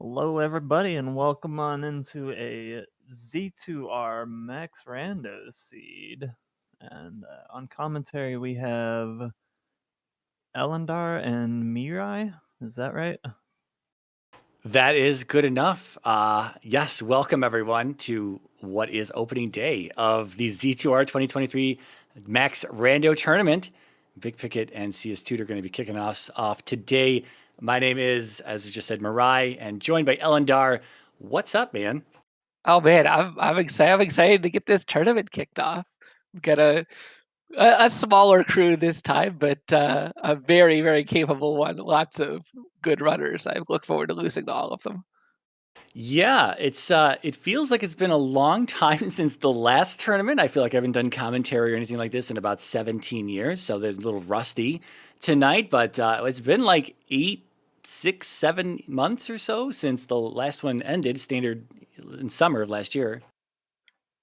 Hello, everybody, and welcome on into a Z2R Max Rando seed. And on commentary, we have Elendar and Mirai. Is that right? That is good enough. Yes, welcome everyone to what is opening day of the Z2R 2023 Max Rando Tournament. Big Picket and CS Tutor are going to be kicking us off today. My name is, as we just said, Mirai, and joined by Elendar. What's up, man? Oh man, I'm excited. I'm excited to get this tournament kicked off. We've got a smaller crew this time, but a very capable one. Lots of good runners. I look forward to losing to all of them. Yeah, it feels like it's been a long time since the last tournament. I feel like I haven't done commentary or anything like this in about 17 years, so they're a little rusty tonight. But it's been like 8, 6, 7 months or so since the last one ended, standard in summer of last year.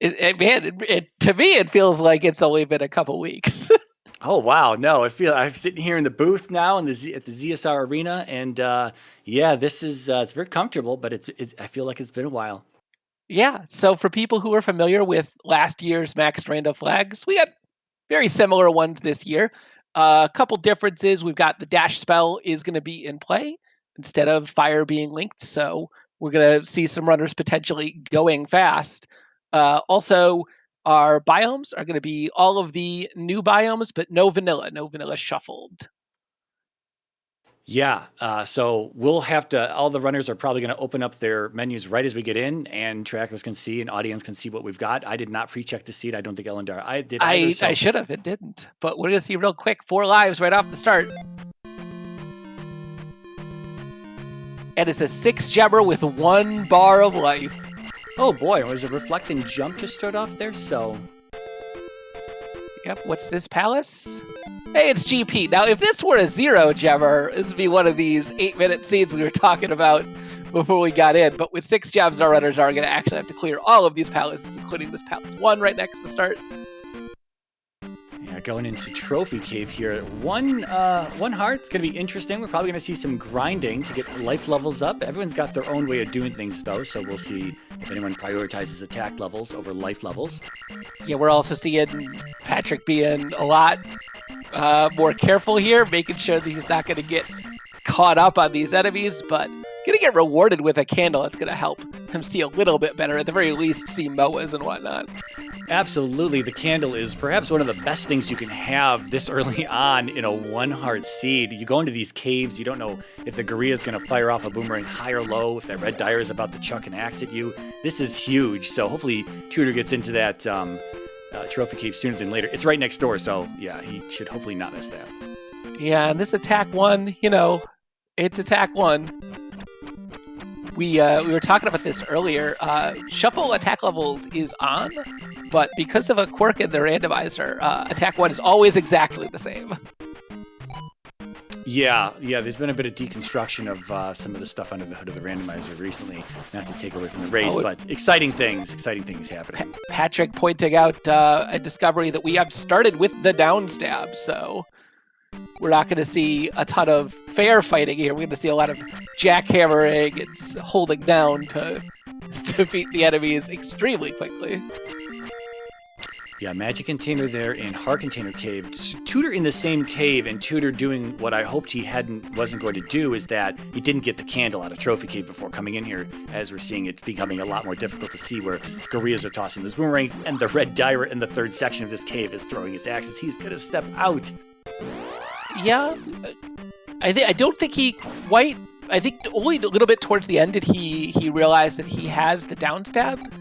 To me, it feels like it's only been a couple weeks. Oh wow, no! I'm sitting here in the booth now at the ZSR Arena, and yeah, this is it's very comfortable, but I feel like it's been a while. Yeah. So for people who are familiar with last year's Max Rando flags, we got very similar ones this year. A couple differences. We've got the dash spell is going to be in play instead of fire being linked. So we're going to see some runners potentially going fast. Also, our biomes are going to be all of the new biomes, but no vanilla shuffled. Yeah, so we'll have to. All the runners are probably going to open up their menus right as we get in, and trackers can see, and audience can see what we've got. I did not pre-check the seed. I don't think Elendar. I did. I should have. It didn't. But we're going to see real quick. 4 lives right off the start. And it's a 6 gemmer with 1 bar of life. Oh boy, was a reflecting jump to start off there. So, yep. What's this palace? Hey, it's GP. Now, if this were a 0 gemmer, this would be one of these 8-minute seeds we were talking about before we got in. But with 6 gems, our runners are going to actually have to clear all of these palaces, including this palace 1 right next to start. Yeah, going into Trophy Cave here. One heart. It's going to be interesting. We're probably going to see some grinding to get life levels up. Everyone's got their own way of doing things, though, so we'll see if anyone prioritizes attack levels over life levels. Yeah, we're also seeing Patrick being a lot more careful here, making sure that he's not going to get caught up on these enemies, but going to get rewarded with a candle that's going to help him see a little bit better, at the very least see MOAs and whatnot. Absolutely. The candle is perhaps one of the best things you can have this early on in a 1-heart seed. You go into these caves, you don't know if the gorilla is going to fire off a boomerang high or low, if that red dire is about to chuck an axe at you. This is huge, so hopefully Tutor gets into that Trophy Cave sooner than later. It's right next door, so yeah, he should hopefully not miss that. Yeah, and this attack 1, it's attack 1. We were talking about this earlier. Shuffle attack levels is on, but because of a quirk in the randomizer, attack 1 is always exactly the same. Yeah, there's been a bit of deconstruction of some of the stuff under the hood of the randomizer recently, not to take away from the race, but exciting things happening. Patrick pointing out a discovery that we have started with the down stab, so we're not going to see a ton of fair fighting here. We're going to see a lot of jackhammering and holding down to beat the enemies extremely quickly. Yeah, Magic Container there in Heart Container Cave. Tutor in the same cave, and Tutor doing what I hoped he wasn't going to do, is that he didn't get the candle out of Trophy Cave before coming in here, as we're seeing it becoming a lot more difficult to see where gorillas are tossing those boomerangs, and the red dire in the 3rd section of this cave is throwing his axes. He's going to step out. Yeah, I don't think he quite. I think only a little bit towards the end did he realize that he has the downstab.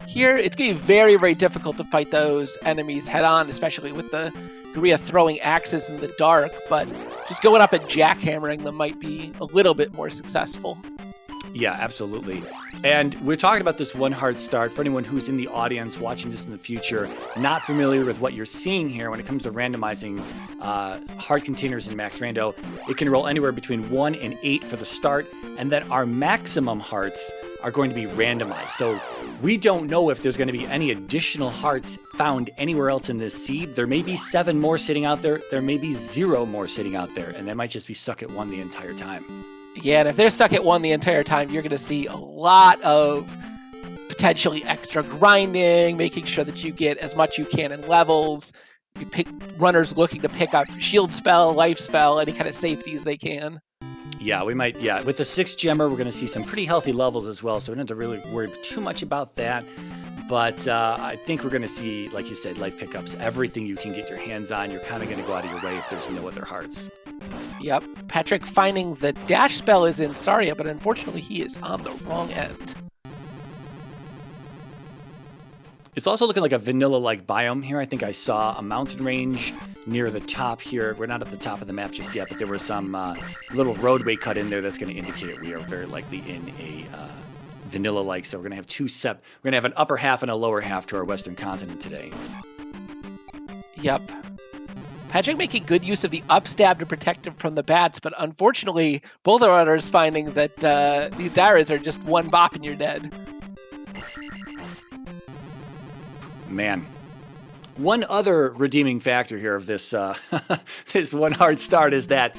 Here, it's going to be very difficult to fight those enemies head on, especially with the gorilla throwing axes in the dark. But just going up and jackhammering them might be a little bit more successful. Yeah, absolutely. And we're talking about this 1-heart start. For anyone who's in the audience watching this in the future, not familiar with what you're seeing here when it comes to randomizing heart containers in Max Rando, it can roll anywhere between 1 and 8 for the start, and then our maximum hearts are going to be randomized. So we don't know if there's going to be any additional hearts found anywhere else in this seed. There may be 7 more sitting out there. There may be 0 more sitting out there, and they might just be stuck at 1 the entire time. Yeah, and if they're stuck at 1 the entire time, you're going to see a lot of potentially extra grinding, making sure that you get as much you can in levels. You pick runners looking to pick up shield spell, life spell, any kind of safeties they can. Yeah, we might. Yeah, with the 6 gemmer, we're going to see some pretty healthy levels as well, so we don't have to really worry too much about that. But I think we're going to see, like you said, life pickups. Everything you can get your hands on, you're kind of going to go out of your way if there's no other hearts. Yep. Patrick finding the dash spell is in Saria, but unfortunately he is on the wrong end. It's also looking like a vanilla-like biome here. I think I saw a mountain range near the top here. We're not at the top of the map just yet, but there was some little roadway cut in there that's going to indicate we are very likely in a vanilla-like. So we're going to have we're going to have an upper half and a lower half to our western continent today. Yep. Patrick making good use of the upstab to protect him from the bats, but unfortunately, both our runners finding that these Dairas are just one bop and you're dead. Man. One other redeeming factor here of this this one hard start is that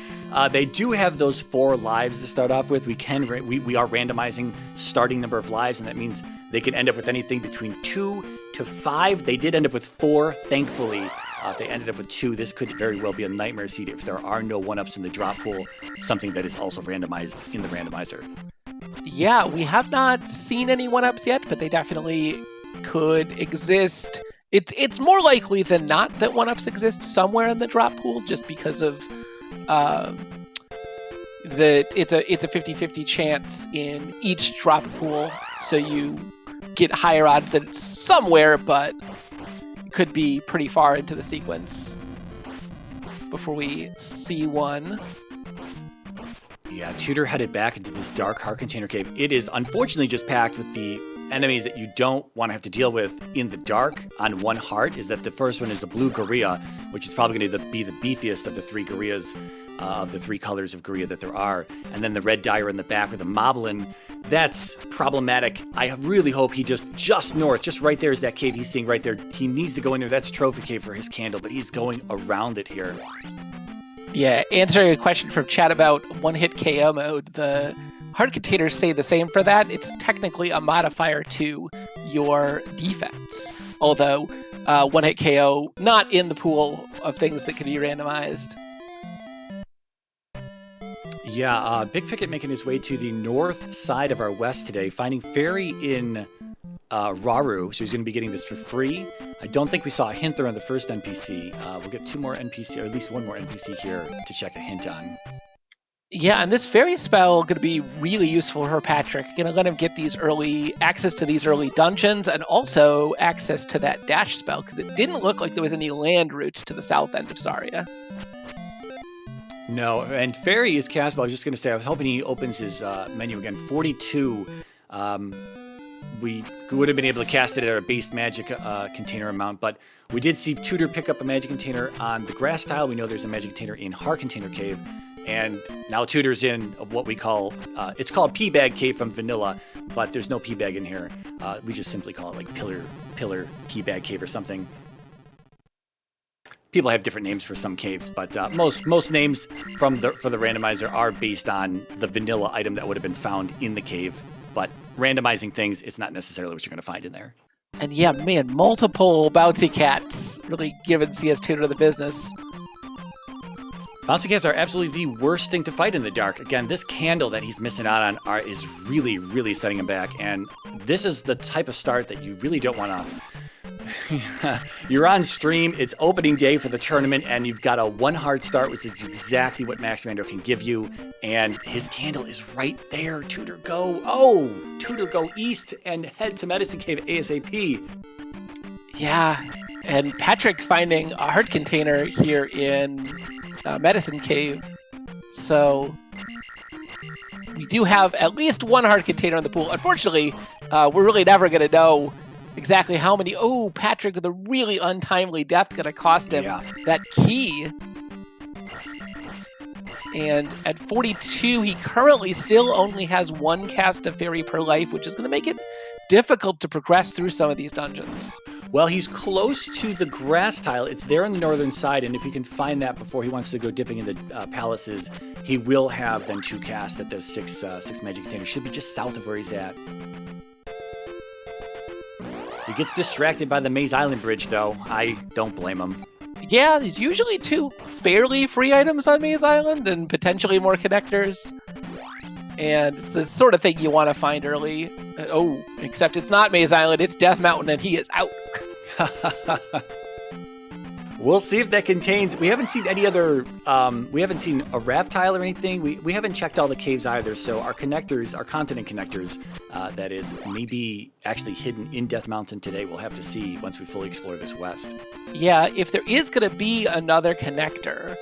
they do have those 4 lives to start off with. We are randomizing starting number of lives, and that means they can end up with anything between 2 to 5. They did end up with 4, thankfully. If they ended up with 2, this could very well be a nightmare seed if there are no 1-ups in the drop pool, something that is also randomized in the randomizer. Yeah, we have not seen any 1-ups yet, but they definitely could exist. It's more likely than not that 1-ups exist somewhere in the drop pool, just because of that it's a 50-50 chance in each drop pool, so you get higher odds that it's somewhere, but it could be pretty far into the sequence before we see one. Yeah, Tutor headed back into this dark heart container cave. It is unfortunately just packed with the enemies that you don't want to have to deal with in the dark on one heart. Is that the first one is a blue gorilla, which is probably going to be the beefiest of the 3 gorillas, of the 3 colors of gorilla that there are. And then the red Dire in the back with a moblin. That's problematic. I really hope he just north, just right there is that cave he's seeing right there. He needs to go in there. That's trophy cave for his candle, but he's going around it here. Yeah, answering a question from chat about one-hit KO mode, the hard containers say the same for that. It's technically a modifier to your defense, although one-hit KO not in the pool of things that can be randomized. Yeah, Big Picket making his way to the north side of our west today, finding Fairy in Raru, so he's going to be getting this for free. I don't think we saw a hint there on the first NPC. We'll get 2 more NPC, or at least 1 more NPC here to check a hint on. Yeah, and this fairy spell going to be really useful for Patrick. Going to let him get these access to these early dungeons, and also access to that dash spell, because it didn't look like there was any land route to the south end of Saria. No, and Fairy is castable. I was just going to say, I was hoping he opens his menu again. 42. We would have been able to cast it at our base magic container amount, but we did see Tutor pick up a magic container on the grass tile. We know there's a magic container in Heart Container Cave, and now Tutor's in what we call, it's called P-Bag Cave from Vanilla, but there's no P-Bag in here. We just simply call it like Pillar P-Bag Cave or something. People have different names for some caves, but most names for the randomizer are based on the vanilla item that would have been found in the cave. But randomizing things, it's not necessarily what you're going to find in there. And yeah, man, multiple bouncy cats really giving CS Tutor the business. Bouncy cats are absolutely the worst thing to fight in the dark. Again, this candle that he's missing out on is really, really setting him back. And this is the type of start that you really don't want to... You're on stream, it's opening day for the tournament, and you've got a 1 hard start, which is exactly what Max Rando can give you, and his candle is right there. Tutor, go. Oh, Tutor, go east and head to Medicine Cave ASAP. Yeah, and Patrick finding a heart container here in Medicine Cave, so we do have at least 1 heart container in the pool. Unfortunately, we're really never going to know exactly how many. Oh, Patrick with a really untimely death going to cost him that key. And at 42, he currently still only has 1 cast of Fairy per life, which is going to make it difficult to progress through some of these dungeons. Well, he's close to the grass tile. It's there on the northern side, and if he can find that before he wants to go dipping into palaces, he will have then 2 casts at those 6 magic containers. Should be just south of where he's at. He gets distracted by the Maze Island bridge, though. I don't blame him. Yeah, there's usually 2 fairly free items on Maze Island and potentially more connectors. And it's the sort of thing you want to find early. Except it's not Maze Island, it's Death Mountain, and he is out. We'll see if that contains... We haven't seen any other... we haven't seen a raft tile or anything. We haven't checked all the caves either, so our connectors, our continent connectors, that is maybe actually hidden in Death Mountain today. We'll have to see once we fully explore this west. Yeah, if there is going to be another connector,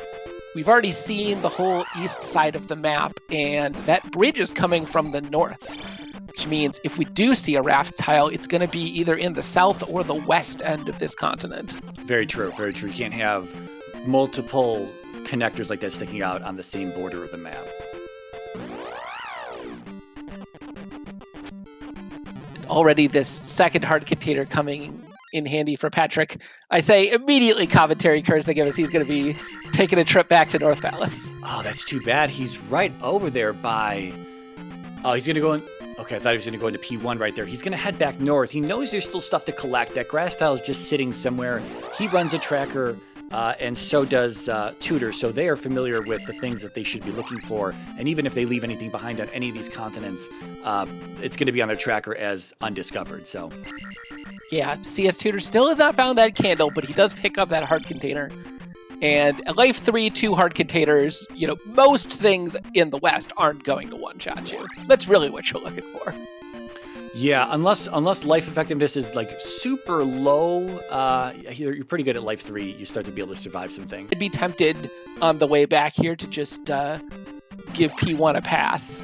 we've already seen the whole east side of the map, and that bridge is coming from the north. Which means if we do see a raft tile, it's going to be either in the south or the west end of this continent. Very true, very true. You can't have multiple connectors like that sticking out on the same border of the map. And already this second hard container coming in handy for Patrick. I say immediately commentary cursing him as he's going to be taking a trip back to North Palace. Oh, that's too bad. He's right over there by... Oh, he's going to go in... Okay, I thought he was going to go into P1 right there. He's going to head back north. He knows there's still stuff to collect. That grass tile is just sitting somewhere. He runs a tracker, and so does Tutor, so they are familiar with the things that they should be looking for. And even if they leave anything behind on any of these continents, it's going to be on their tracker as undiscovered. So, yeah, CS Tutor still has not found that candle, but he does pick up that hard container. And at Life 3, 2 hard containers, most things in the West aren't going to one-shot you. That's really what you're looking for. Yeah, unless life effectiveness is like super low, you're pretty good at Life 3. You start to be able to survive some things. I'd be tempted on the way back here to just give P1 a pass.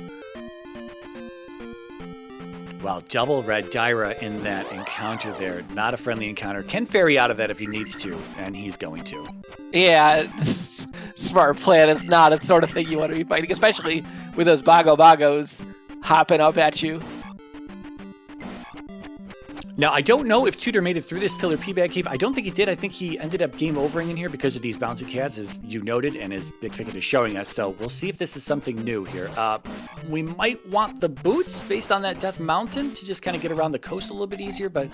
Well, double Red Dyra in that encounter there. Not a friendly encounter. Can ferry out of that if he needs to, and he's going to. Yeah, smart plan. It's not the sort of thing you want to be fighting, especially with those Bogos hopping up at you. Now, I don't know if Tutor made it through this Pillar P-Bag Cave. I don't think he did. I think he ended up game overing in here because of these bouncy cats, as you noted, and as Big Picket is showing us. So we'll see if this is something new here. We might want the boots based on that Death Mountain to just kind of get around the coast a little bit easier. But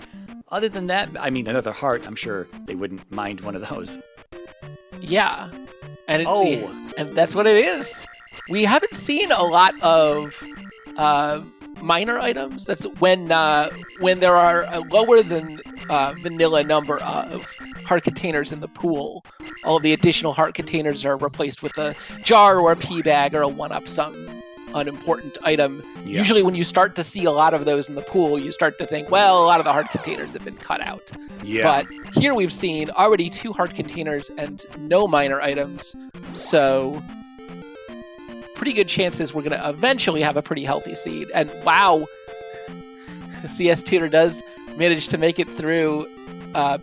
other than that, I mean, another heart, I'm sure they wouldn't mind one of those. Yeah. And and that's what it is. We haven't seen a lot of... minor items. That's when there are a lower than vanilla number of heart containers in the pool. All of the additional heart containers are replaced with a jar or a pea bag or a one-up some unimportant item. Yeah. Usually when you start to see a lot of those in the pool, you start to think, well, a lot of the heart containers have been cut out. Yeah. But here we've seen already 2 heart containers and no minor items. So pretty good chances we're going to eventually have a pretty healthy seed. And wow, CS Tutor does manage to make it through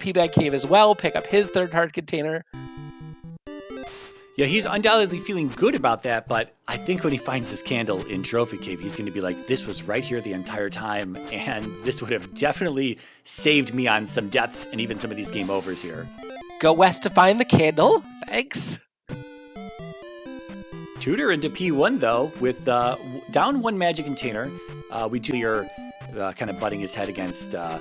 P-Bag Cave as well, pick up his 3rd heart container. Yeah, he's undoubtedly feeling good about that, but I think when he finds this candle in Trophy Cave, he's going to be like, this was right here the entire time, and this would have definitely saved me on some deaths and even some of these game overs here. Go west to find the candle. Thanks. Tutor into P1, though, with down 1 magic container. We are kind of butting his head against the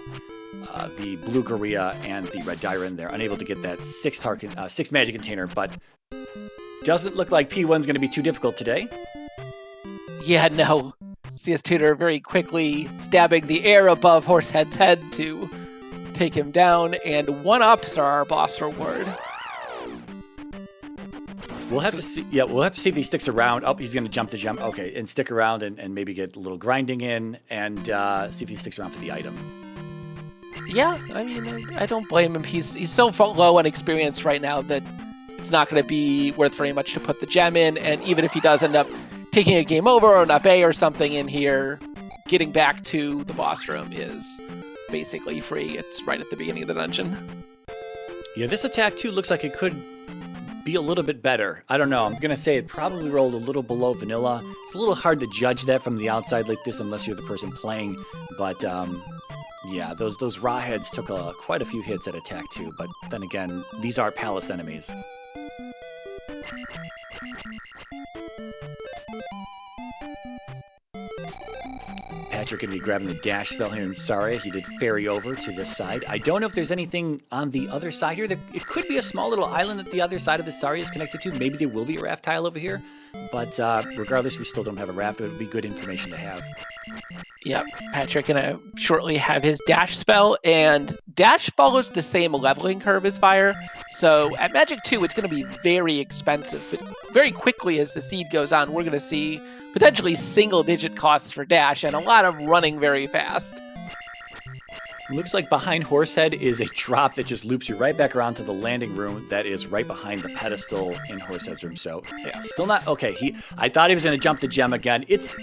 blue Gorilla and the red Dyra in there. Unable to get that 6 magic container, but doesn't look like P1's going to be too difficult today. Yeah, no. CS Tutor very quickly stabbing the air above Horsehead's head to take him down, and 1-ups are our boss reward. We'll have to see. Yeah, we'll have to see if he sticks around. Oh, he's going to jump the jump. Okay, and stick around and maybe get a little grinding in and see if he sticks around for the item. Yeah, I mean, I don't blame him. He's so low on experience right now that it's not going to be worth very much to put the gem in. And even if he does end up taking a game over or an up A or something in here, getting back to the boss room is basically free. It's right at the beginning of the dungeon. Yeah, this attack too looks like it could be a little bit better. I don't know. I'm going to say it probably rolled a little below vanilla. It's a little hard to judge that from the outside like this unless you're the person playing. But Yeah, those raw heads took quite a few hits at attack 2, but then again, these are palace enemies. Patrick going to be grabbing the dash spell here in Saria. He did ferry over to this side. I don't know if there's anything on the other side here. It could be a small little island that the other side of the Saria is connected to. Maybe there will be a raft tile over here. But regardless, we still don't have a raft. It would be good information to have. Yep, Patrick gonna shortly have his dash spell, and dash follows the same leveling curve as fire. So at Magic 2, it's gonna be very expensive, but very quickly as the seed goes on, we're gonna see potentially single-digit costs for dash and a lot of running very fast. Looks like behind Horsehead is a drop that just loops you right back around to the landing room that is right behind the pedestal in Horsehead's room. So yeah, still not okay. I thought he was going to jump the gem again. It's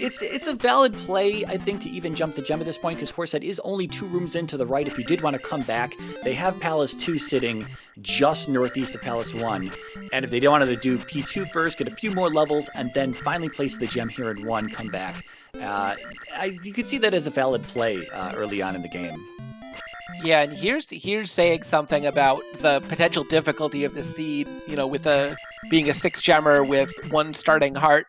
a valid play, I think, to even jump the gem at this point, because Horsehead is only 2 rooms in to the right. If you did want to come back, they have Palace 2 sitting just northeast of Palace 1. And if they don't want to do P2 first, get a few more levels, and then finally place the gem here in 1, come back. You could see that as a valid play early on in the game. Yeah, and here's saying something about the potential difficulty of the seed, with being a 6-gemmer with 1 starting heart.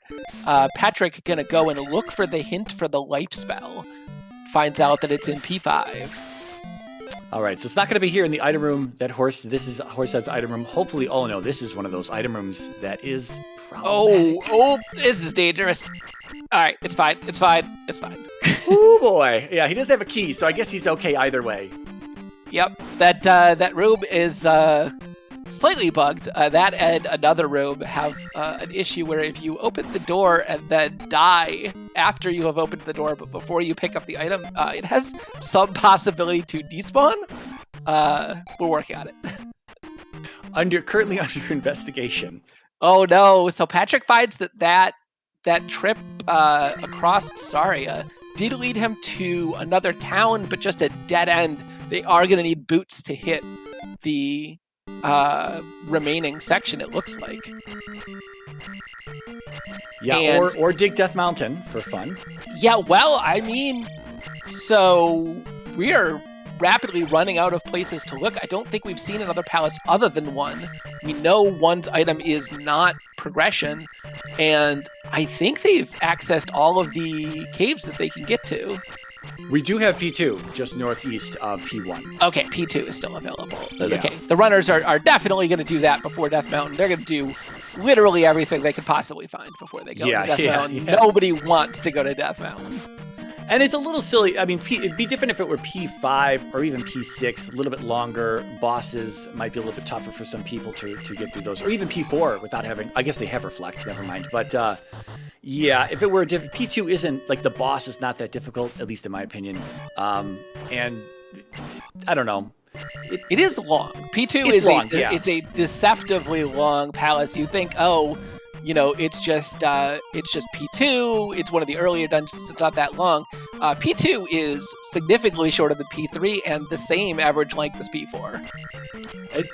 Patrick gonna go and look for the hint for the life spell. Finds out that it's in P5. All right, so it's not going to be here in the item room this is Horsehead's item room. Hopefully, oh no, this is one of those item rooms that is problematic. Oh, this is dangerous. All right, it's fine. Oh boy. Yeah, he doesn't have a key, so I guess he's okay either way. Yep, that room is slightly bugged. That and another room have an issue where if you open the door and then die after you have opened the door, but before you pick up the item, it has some possibility to despawn. We're working on it. Currently under investigation. Oh no! So Patrick finds that trip across Saria did lead him to another town, but just a dead end. They are going to need boots to hit the remaining section, it looks like. Yeah, or dig Death Mountain for fun. Yeah, well, I mean, so we are rapidly running out of places to look. I don't think we've seen another palace other than 1. We know 1's item is not progression, and I think they've accessed all of the caves that they can get to. We do have P2 just northeast of P1. Okay, P2 is still available. Yeah. Okay, the runners are definitely going to do that before Death Mountain. They're going to do literally everything they could possibly find before they go to Death Mountain. Yeah. Nobody wants to go to Death Mountain. And it's a little silly. I mean, it'd be different if it were P5 or even P6, a little bit longer. Bosses might be a little bit tougher for some people to get through those. Or even P4 without having... I guess they have Reflect, never mind. But yeah, if it were different... P2 isn't... Like, the boss is not that difficult, at least in my opinion. And I don't know. It is long. P2 is long, it's a deceptively long palace. You think, it's just P2. It's one of the earlier dungeons. It's not that long. P2 is significantly shorter than P3 and the same average length as P4.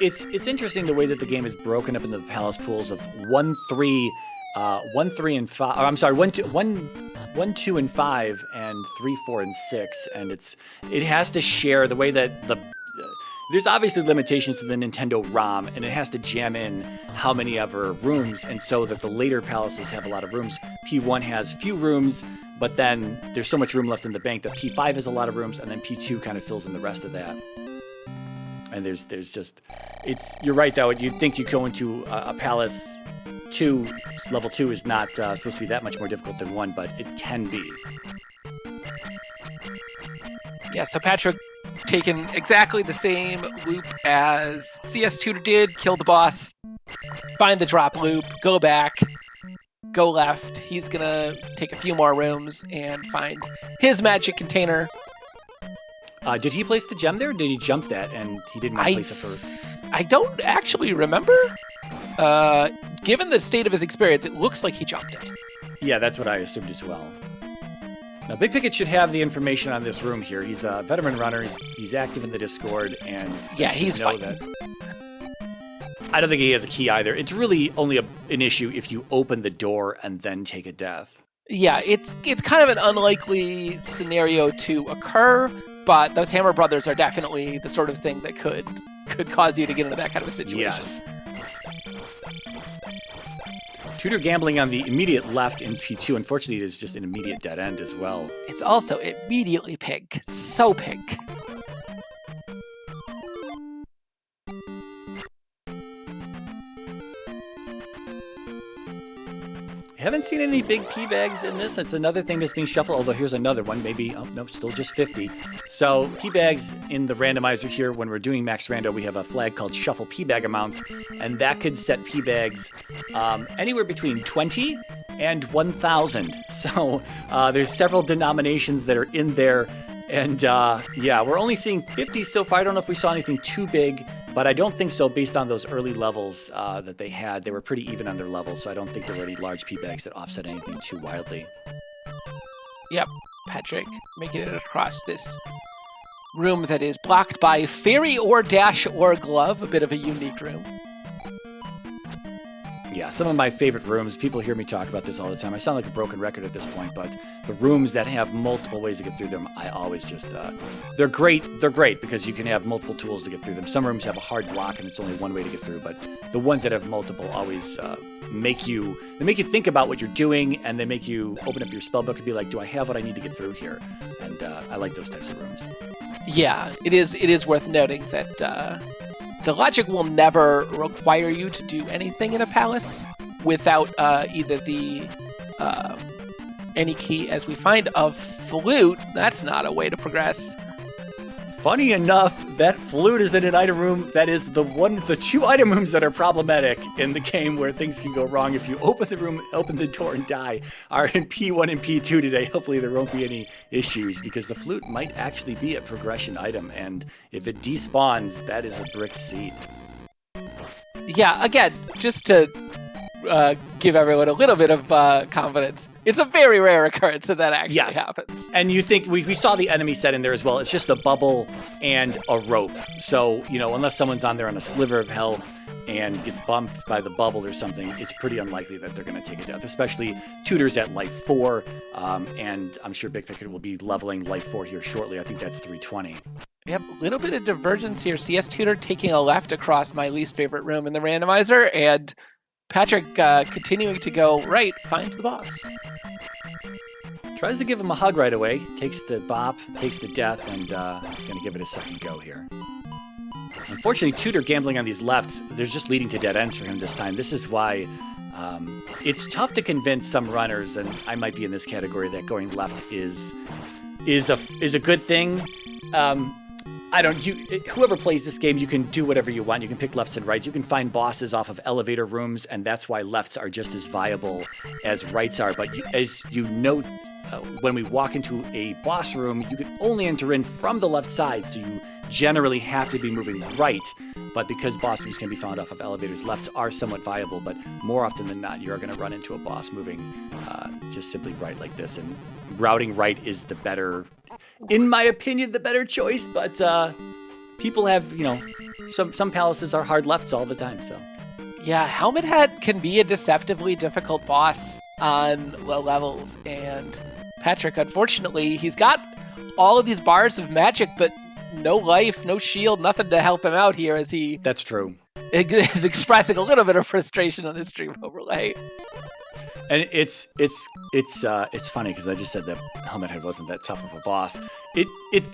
It's interesting the way that the game is broken up into the palace pools of 1, 3, 1, 3, and 5. I'm sorry, 1, 2, and 5, and 3, 4, and 6. And it has to share the way that there's obviously limitations to the Nintendo ROM, and it has to jam in how many ever rooms, and so that the later palaces have a lot of rooms. P1 has few rooms, but then there's so much room left in the bank that P5 has a lot of rooms, and then P2 kind of fills in the rest of that. And there's just, you're right though, you'd think you go into a palace 2, level 2 is not supposed to be that much more difficult than 1, but it can be. Yeah, so Patrick taken exactly the same loop as CS Tutor did, kill the boss, find the drop loop, go back, go left. He's gonna take a few more rooms and find his magic container. Did he place the gem there, or did he jump that and he didn't place it for... I don't actually remember. Given the state of his experience, it looks like he jumped it. Yeah, that's what I assumed as well. Now, Big Picket should have the information on this room here. He's a veteran runner. He's active in the Discord, and he's know that. I don't think he has a key either. It's really only an issue if you open the door and then take a death. Yeah, it's kind of an unlikely scenario to occur, but those Hammer Brothers are definitely the sort of thing that could cause you to get into that kind of a situation. Yes. Tutor gambling on the immediate left in P2. Unfortunately, it is just an immediate dead end as well. It's also immediately pink. So pink. Haven't seen any big P bags in this. It's another thing that's being shuffled, although here's another one. Maybe, oh, nope, still just 50. So P bags in the randomizer here, when we're doing Max Rando, we have a flag called Shuffle P bag amounts, and that could set P bags anywhere between 20 and 1,000. So there's several denominations that are in there. And yeah, we're only seeing 50 so far. I don't know if we saw anything too big, but I don't think so based on those early levels that they had. They were pretty even on their levels, so I don't think there were any large P bags that offset anything too wildly. Yep, Patrick making it across this room that is blocked by Fairy or Dash or Glove, a bit of a unique room. Yeah, some of my favorite rooms, people hear me talk about this all the time. I sound like a broken record at this point, but the rooms that have multiple ways to get through them, I always just, they're great. They're great because you can have multiple tools to get through them. Some rooms have a hard block and it's only one way to get through, but the ones that have multiple always make you think about what you're doing, and they make you open up your spellbook and be like, do I have what I need to get through here? And I like those types of rooms. Yeah, it is worth noting that the logic will never require you to do anything in a palace without either the any key, as we find, of flute. That's not a way to progress. Funny enough, that flute is in an item room that is the two item rooms that are problematic in the game where things can go wrong. If you open the door and die, are in P1 and P2 today. Hopefully there won't be any issues because the flute might actually be a progression item, and if it despawns, that is a bricked seed. Yeah, again, just to give everyone a little bit of confidence, it's a very rare occurrence that actually happens. And you think, we saw the enemy set in there as well. It's just a bubble and a rope. So, unless someone's on there on a sliver of health and gets bumped by the bubble or something, it's pretty unlikely that they're going to take a death, especially Tutor's at life 4. And I'm sure Big Picket will be leveling life 4 here shortly. I think that's 320. Yep, a little bit of divergence here. CS Tutor taking a left across my least favorite room in the randomizer, and Patrick continuing to go right, finds the boss. Tries to give him a hug right away, takes the bop, takes the death, and going to give it a second go here. Unfortunately, Tutor gambling on these lefts, they're just leading to dead ends for him this time. This is why it's tough to convince some runners, and I might be in this category, that going left is a good thing. Whoever plays this game, you can do whatever you want. You can pick lefts and rights. You can find bosses off of elevator rooms, and that's why lefts are just as viable as rights are. But as you note, when we walk into a boss room, you can only enter in from the left side, so you generally have to be moving right. But because boss rooms can be found off of elevators, lefts are somewhat viable, but more often than not, you're going to run into a boss moving just simply right like this. And routing right is the better, in my opinion, the better choice. But people have, some palaces are hard lefts all the time, so. Yeah, Helmet Head can be a deceptively difficult boss on low levels, and Patrick, unfortunately, he's got all of these bars of magic, but no life, no shield, nothing to help him out here as he... That's true. Is expressing a little bit of frustration on his stream overlay. And it's funny because I just said that Helmet Head wasn't that tough of a boss.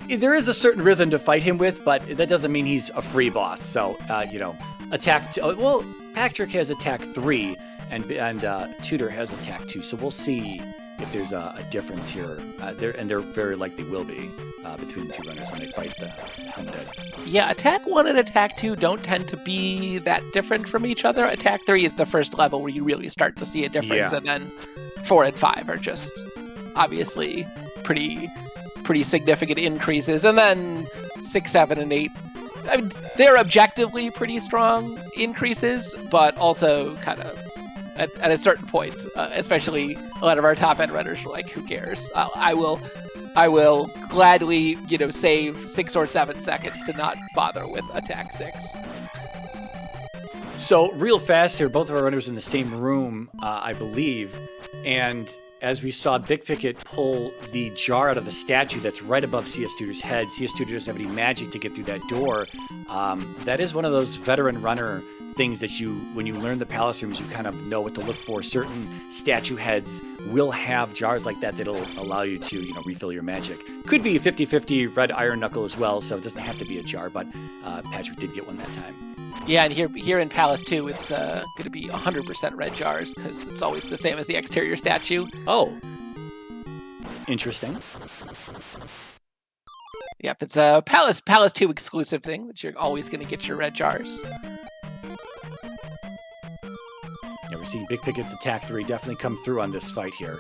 There is a certain rhythm to fight him with, but that doesn't mean he's a free boss. So attack. Well, Patrick has attack 3, and Tutor has attack 2. So we'll see if there's a difference here. There very likely will be between the two runners when they fight the Helmet Head. Yeah, attack 1 and attack 2 don't tend to be that different from each other. Attack 3 is the first level where you really start to see a difference, and then 4 and 5 are just obviously pretty significant increases, and then 6, 7, and 8. I mean, they're objectively pretty strong increases, but also kind of at a certain point, especially a lot of our top end runners were like, "Who cares? I will gladly, save 6 or 7 seconds to not bother with attack 6." So real fast here, both of our runners in the same room, I believe, and as we saw Big Picket pull the jar out of the statue that's right above CS Tutor's head. CS Tutor doesn't have any magic to get through that door. That is one of those veteran runner things that when you learn the palace rooms, you kind of know what to look for. Certain statue heads will have jars like that that'll allow you to, refill your magic. Could be 50-50 red iron knuckle as well, so it doesn't have to be a jar, but Patrick did get one that time. Yeah, and here in Palace too, it's going to be 100% red jars because it's always the same as the exterior statue. Oh, interesting. Yep, it's a Palace 2 exclusive thing that you're always going to get your red jars. Yeah, we're seeing Big Picket's attack 3 definitely come through on this fight here.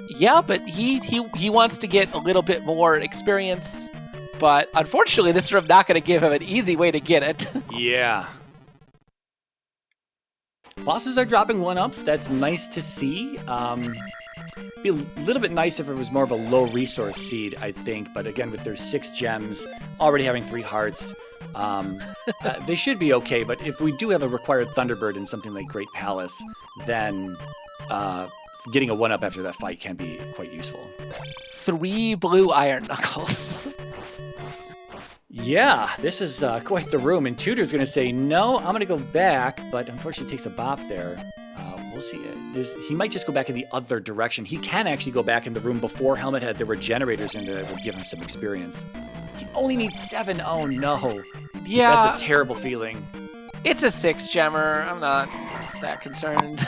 Yeah, but he wants to get a little bit more experience. But unfortunately, this room not going to give him an easy way to get it. Yeah. Bosses are dropping 1-ups. That's nice to see. Be a little bit nice if it was more of a low resource seed, I think. But again, with their 6 gems, already having 3 hearts, they should be okay. But if we do have a required Thunderbird in something like Great Palace, then getting a 1-up after that fight can be quite useful. 3 blue iron knuckles. Yeah, this is quite the room, and Tutor's going to say, no, I'm going to go back, but unfortunately takes a bop there. We'll see. He might just go back in the other direction. He can actually go back in the room before Helmet Head. There were generators in there that would give him some experience. He only needs 7. Oh, no. Yeah. That's a terrible feeling. It's a 6-gemmer. I'm not that concerned.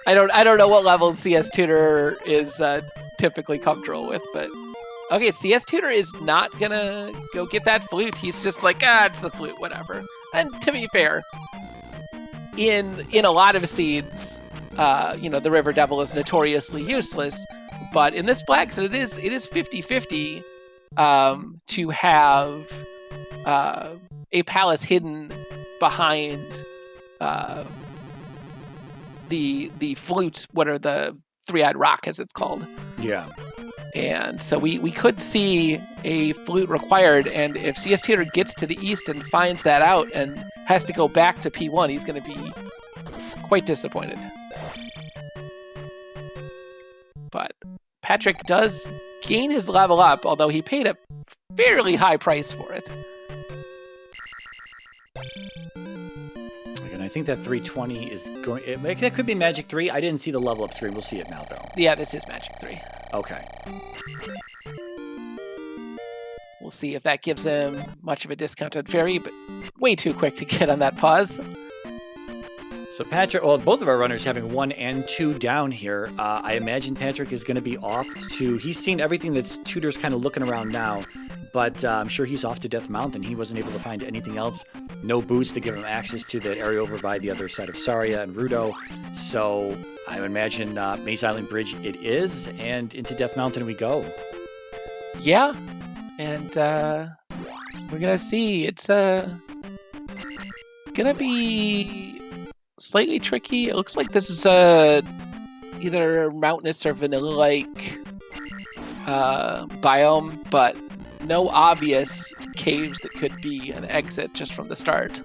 I don't know what level CS Tutor is typically comfortable with, but... Okay, CS Tutor is not gonna go get that flute. He's just like, it's the flute, whatever. And to be fair, in a lot of seeds, the River Devil is notoriously useless. But in this flag set, it is 50-50 to have a palace hidden behind the flute. What are the 3-eyed rock, as it's called? Yeah. And so we could see a flute required, and if CS Tutor gets to the east and finds that out and has to go back to P1, he's going to be quite disappointed. But Patrick does gain his level up, although he paid a fairly high price for it. And I think that 320 is going... That could be Magic 3. I didn't see the level up screen. We'll see it now, though. Yeah, this is Magic 3. Okay. We'll see if that gives him much of a discount on Fairy, but way too quick to get on that pause. So Patrick, well, both of our runners having 1 and 2 down here. I imagine Patrick is going to be off to... He's seen everything that Tutor's kind of looking around now, but I'm sure he's off to Death Mountain. He wasn't able to find anything else. No boots to give him access to that area over by the other side of Saria and Rudo. So I would imagine Maze Island Bridge it is, and into Death Mountain we go. Yeah, and we're going to see. It's going to be slightly tricky. It looks like this is either mountainous or vanilla-like biome, but no obvious caves that could be an exit just from the start.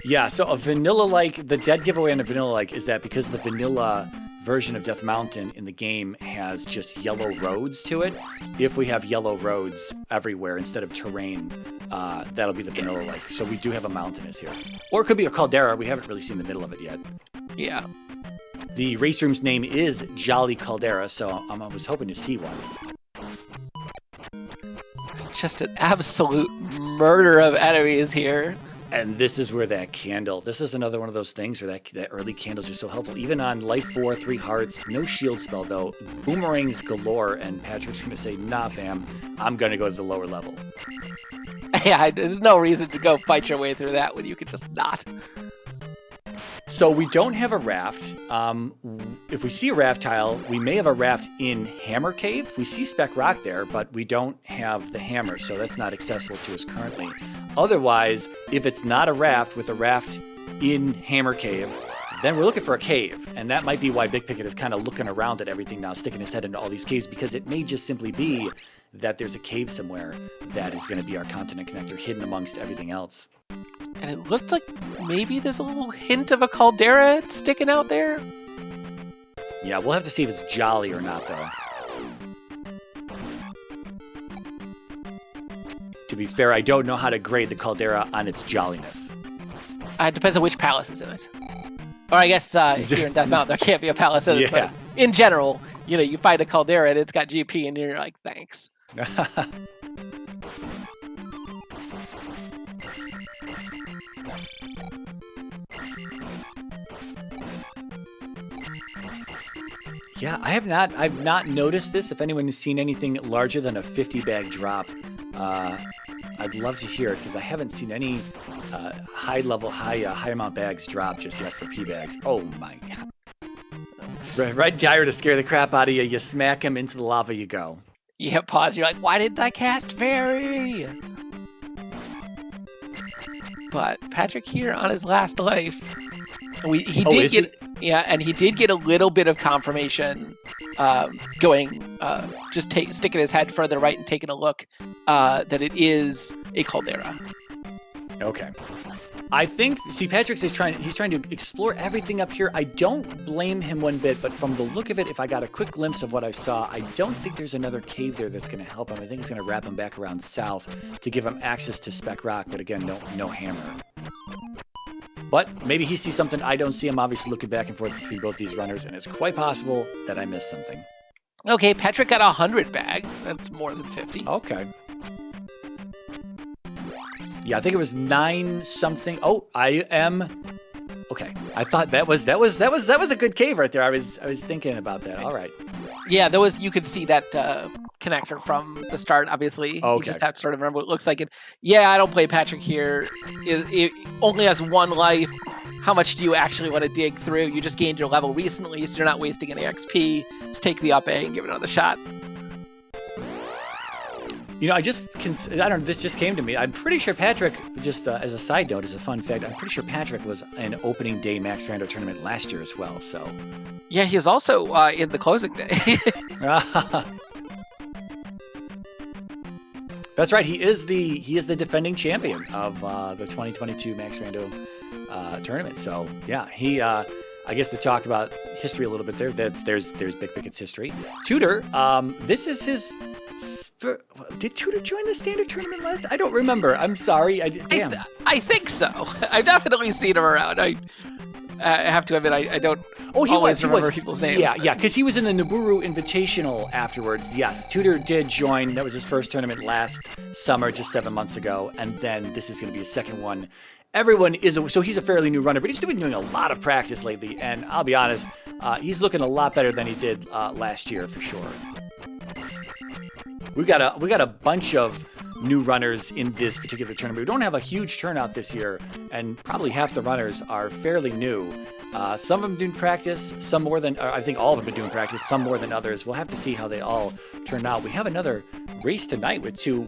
Yeah, so a vanilla-like, the dead giveaway on a vanilla-like is that because the vanilla version of Death Mountain in the game has just yellow roads to it, if we have yellow roads everywhere instead of terrain, that'll be the vanilla-like. So we do have a mountainous here. Or it could be a caldera. We haven't really seen the middle of it yet. Yeah. The race room's name is Jolly Caldera, so I was hoping to see one. Just an absolute murder of enemies here. And this is where that candle, this is another one of those things where that early candle's just so helpful. Even on Life 4, 3 hearts, no shield spell though, boomerangs galore, and Patrick's going to say, nah fam, I'm going to go to the lower level. Yeah, there's no reason to go fight your way through that when you could just not. So we don't have a raft. If we see a raft tile, we may have a raft in Hammer Cave. We see Spec Rock there, but we don't have the hammer, so that's not accessible to us currently. Otherwise, if it's not a raft with a raft in Hammer Cave, then we're looking for a cave. And that might be why Big Picket is kind of looking around at everything now, sticking his head into all these caves, because it may just simply be that there's a cave somewhere that is going to be our continent connector hidden amongst everything else. And it looked like maybe there's a little hint of a caldera sticking out there. Yeah, we'll have to see if it's jolly or not, though. To be fair, I don't know how to grade the caldera on its jolliness. It depends on which palace is in it. Or I guess here in Death Mountain, there can't be a palace in it. But in general, you find a caldera and it's got GP, and you're like, thanks. Yeah, I've not noticed this. If anyone has seen anything larger than a 50-bag drop, I'd love to hear it, because I haven't seen any high amount bags drop just yet for P bags. Oh my god! Right, gyro to scare the crap out of you. You smack him, into the lava you go. You hit pause. You're like, why didn't I cast fairy? But Patrick here on his last life, he did get a little bit of confirmation sticking his head further right and taking a look that it is a caldera. Okay. I think, see, Patrick's he's trying to explore everything up here. I don't blame him one bit, but from the look of it, if I got a quick glimpse of what I saw, I don't think there's another cave there that's going to help him. I think it's going to wrap him back around south to give him access to Spec Rock, but again, no hammer. But maybe he sees something I don't see. I'm obviously looking back and forth between both these runners, and it's quite possible that I missed something. Okay, Patrick got 100 bag. That's more than 50. Okay. Yeah, I think it was 9 something. Oh, I am. Okay, I thought that was a good cave right there. I was thinking about that. All right. Yeah, you could see that connector from the start. Obviously, okay. You just have to sort of remember what it looks like. And yeah, I don't play Patrick here. It only has 1 life. How much do you actually want to dig through? You just gained your level recently, so you're not wasting any XP. Just take the up A and give it another shot. This just came to me. I'm pretty sure Patrick, just as a side note, as a fun fact, I'm pretty sure Patrick was an opening day Max Rando tournament last year as well, so. Yeah, he's also in the closing day. That's right. He is the defending champion of the 2022 Max Rando tournament. So yeah, he. I guess to talk about history a little bit there. There's Big Picket's history. Tutor. This is his. Did Tutor join the standard tournament last? I don't remember. I'm sorry. I think so. I've definitely seen him around. I have to admit, I don't always remember people's names. Yeah, because he was in the Nibiru Invitational afterwards. Yes, Tutor did join. That was his first tournament last summer, just 7 months ago. And then this is going to be his second one. So he's a fairly new runner, but he's been doing a lot of practice lately. And I'll be honest, he's looking a lot better than he did last year for sure. We got a bunch of new runners in this particular tournament. We don't have a huge turnout this year, and probably half the runners are fairly new. Some of them doing practice, some more than, I think all of them have been doing practice, some more than others. We'll have to see how they all turn out. We have another race tonight with 2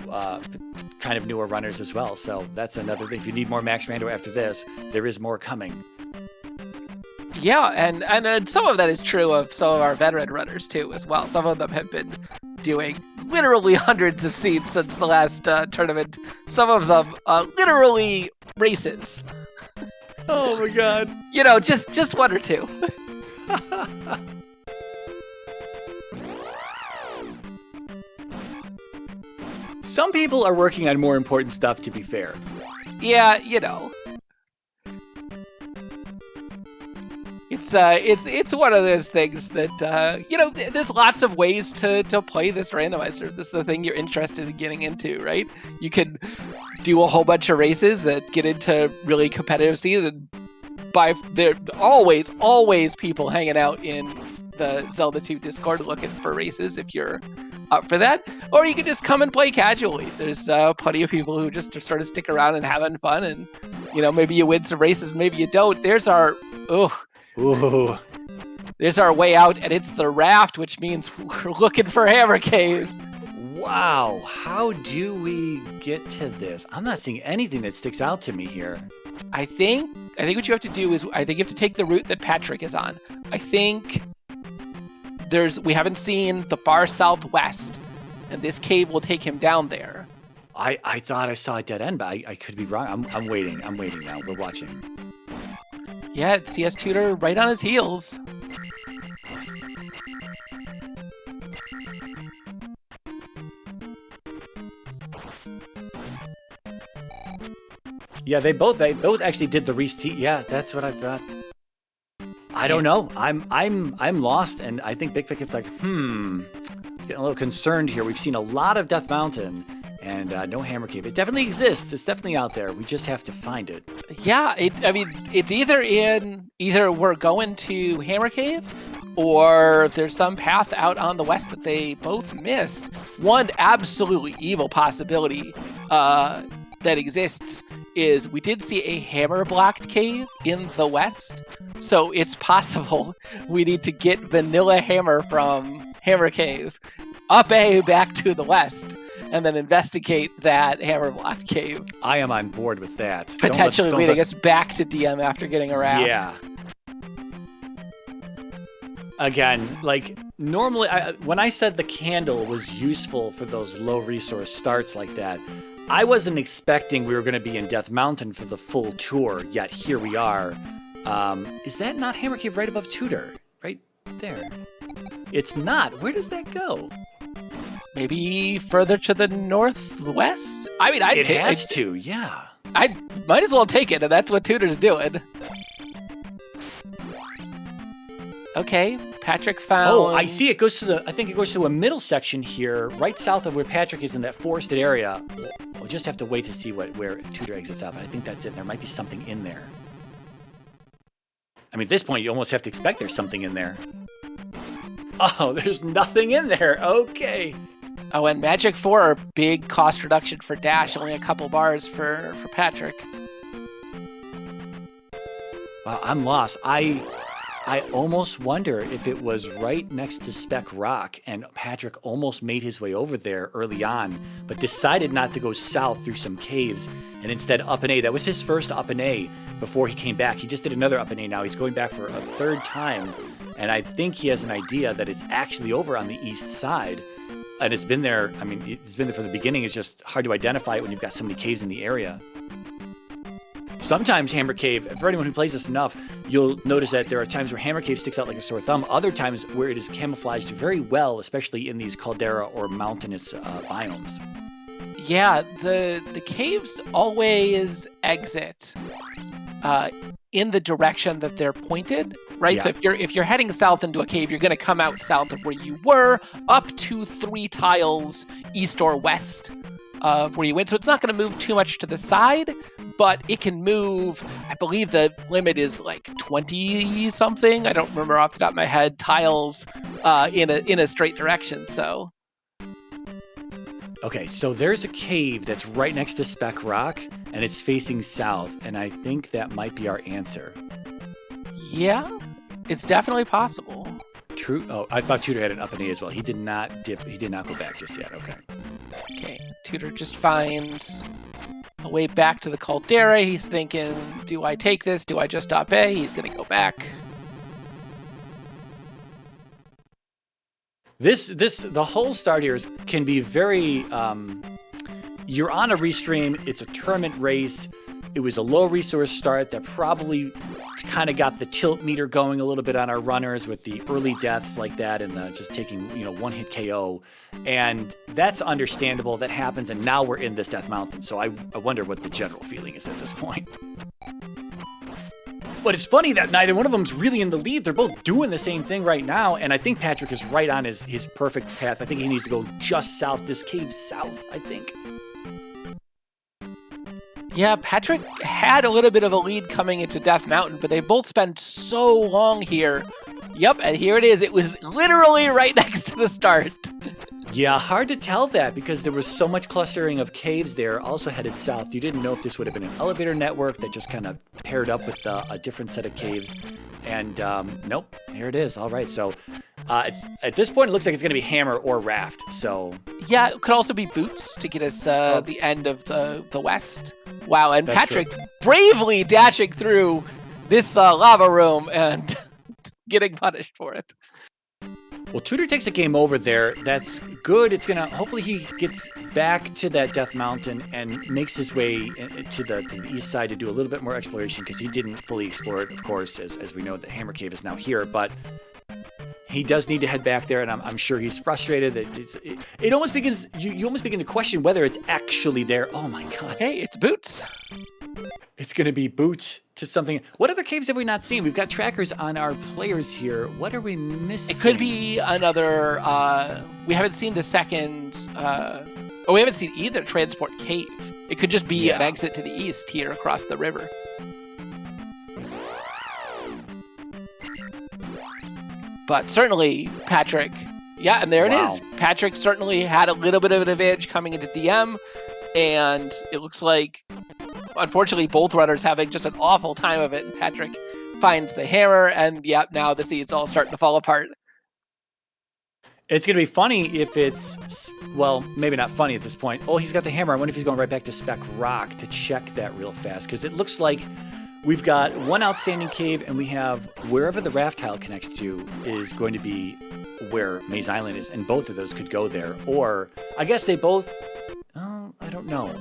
kind of newer runners as well. So that's another thing. If you need more Max Rando after this, there is more coming. Yeah, and some of that is true of some of our veteran runners too as well. Some of them have been doing literally hundreds of seeds since the last tournament. Some of them literally races. Oh my god. Just 1 or 2. Some people are working on more important stuff, to be fair. Yeah, It's one of those things that, there's lots of ways to play this randomizer. This is the thing you're interested in getting into, right? You can do a whole bunch of races and get into really competitive scenes, and there always people hanging out in the Zelda 2 Discord looking for races if you're up for that. Or you can just come and play casually. There's plenty of people who just sort of stick around and having fun, and maybe you win some races, maybe you don't. There's our way out, and it's the raft, which means we're looking for Hammer Cave. Wow, how do we get to this? I'm not seeing anything that sticks out to me here. I think what you have to do is, I think you have to take the route that Patrick is on. I think we haven't seen the far southwest, and this cave will take him down there. I thought I saw a dead end, but I could be wrong. I'm waiting now. We're watching. Yeah, it's CS Tutor right on his heels. Yeah, they both actually did the Reese T. Yeah, that's what I thought. I don't know. I'm lost, and I think Big Picket's like, getting a little concerned here. We've seen a lot of Death Mountain, and no Hammer Cave. It definitely exists. It's definitely out there. We just have to find it. Yeah, it's either we're going to Hammer Cave, or there's some path out on the west that they both missed. One absolutely evil possibility that exists is we did see a hammer-blocked cave in the west, so it's possible we need to get Vanilla Hammer from Hammer Cave up back to the west, and then investigate that hammer-blocked cave. I am on board with that. Potentially leading us back to DM after getting a raft. Yeah. Again, like, normally, when I said the candle was useful for those low-resource starts like that, I wasn't expecting we were going to be in Death Mountain for the full tour, yet here we are. Is that not Hammer Cave right above Tutor? Right there. It's not. Where does that go? Maybe further to the northwest? I mean, it has to, yeah. I might as well take it, and that's what Tutor's doing. Okay, Patrick found... Oh, I see. It goes to I think it goes to a middle section here, right south of where Patrick is in that forested area. We'll just have to wait to see where Tutor exits out, but I think that's it. There might be something in there. I mean, at this point, you almost have to expect there's something in there. Oh, there's nothing in there. Okay. Oh, and Magic 4, big cost reduction for Dash, only a couple bars for Patrick. Wow, I'm lost. I almost wonder if it was right next to Speck Rock, and Patrick almost made his way over there early on, but decided not to go south through some caves, and instead up and A. That was his first up and A before he came back. He just did another up and A now. He's going back for a third time, and I think he has an idea that it's actually over on the east side, and it's been there. I mean, it's been there from the beginning. It's just hard to identify it when you've got so many caves in the area. Sometimes Hammer Cave, for anyone who plays this enough, you'll notice that there are times where Hammer Cave sticks out like a sore thumb, other times where it is camouflaged very well, especially in these caldera or mountainous biomes. Yeah, the caves always exit in the direction that they're pointed, right? Yeah. So if you're heading south into a cave, you're going to come out south of where you were, up to 3 tiles east or west of where you went. So it's not going to move too much to the side, but it can move. I believe the limit is like 20 something. I don't remember off the top of my head. Tiles in a straight direction. So. Okay, so there's a cave that's right next to Speck Rock, and it's facing south, and I think that might be our answer. Yeah, it's definitely possible. True. Oh, I thought Tutor had an up and A as well. He did not dip. He did not go back just yet. Okay. Okay, Tutor just finds a way back to the caldera. He's thinking, do I take this? Do I just stop A? He's going to go back. The whole start here can be very, you're on a restream, it's a tournament race, it was a low resource start that probably kind of got the tilt meter going a little bit on our runners with the early deaths like that and just taking, one hit KO. And that's understandable, that happens, and now we're in this Death Mountain, so I wonder what the general feeling is at this point. But it's funny that neither one of them's really in the lead. They're both doing the same thing right now, and I think Patrick is right on his perfect path. I think he needs to go just south, this cave south, I think. Yeah, Patrick had a little bit of a lead coming into Death Mountain, but they both spent so long here. Yep, and here it is. It was literally right next to the start. Yeah, hard to tell that because there was so much clustering of caves there, also headed south. You didn't know if this would have been an elevator network that just kind of paired up with a different set of caves. And nope, here it is. All right, so it's at this point, it looks like it's going to be hammer or raft. So yeah, it could also be boots to get us the end of the west. Wow, and Patrick bravely dashing through this lava room and getting punished for it. Well, Tutor takes a game over there. That's good. It's gonna. Hopefully, he gets back to that Death Mountain and makes his way to the east side to do a little bit more exploration because he didn't fully explore it. Of course, as we know, the Hammer Cave is now here, but he does need to head back there, and I'm sure he's frustrated. That it almost begins. You almost begin to question whether it's actually there. Oh my God! Hey, it's boots. It's going to be boots to something. What other caves have we not seen? We've got trackers on our players here. What are we missing? It could be another. We haven't seen the second. We haven't seen either transport cave. It could just be an exit to the east here across the river. But certainly, Patrick. Yeah, and there it is. Patrick certainly had a little bit of an advantage coming into DM, and it looks like, unfortunately, both runners having just an awful time of it. And Patrick finds the hammer, and now the seed's all starting to fall apart. It's going to be funny if it's, well, maybe not funny at this point. Oh, he's got the hammer. I wonder if he's going right back to Spec Rock to check that real fast, because it looks like we've got one outstanding cave, and we have wherever the raft tile connects to is going to be where Maze Island is, and both of those could go there. Or I guess they both. Oh, I don't know.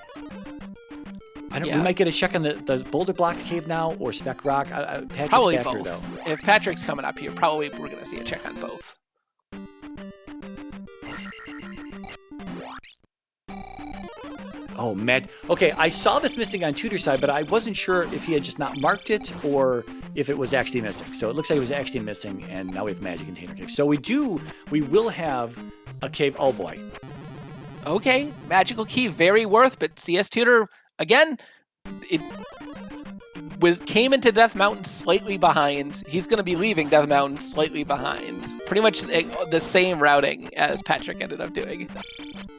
We might get a check on the Boulder Block Cave now, or Spec Rock. Patrick's probably back both. here, though. If Patrick's coming up here, probably we're going to see a check on both. Oh, man. Okay, I saw this missing on Tudor's side, but I wasn't sure if he had just not marked it or if it was actually missing. So it looks like it was actually missing, and now we have Magic Container Cave. So we will have a cave. Oh, boy. Okay, magical key, very worth, but CS Tutor, again, it came into Death Mountain slightly behind. He's going to be leaving Death Mountain slightly behind. Pretty much the same routing as Patrick ended up doing.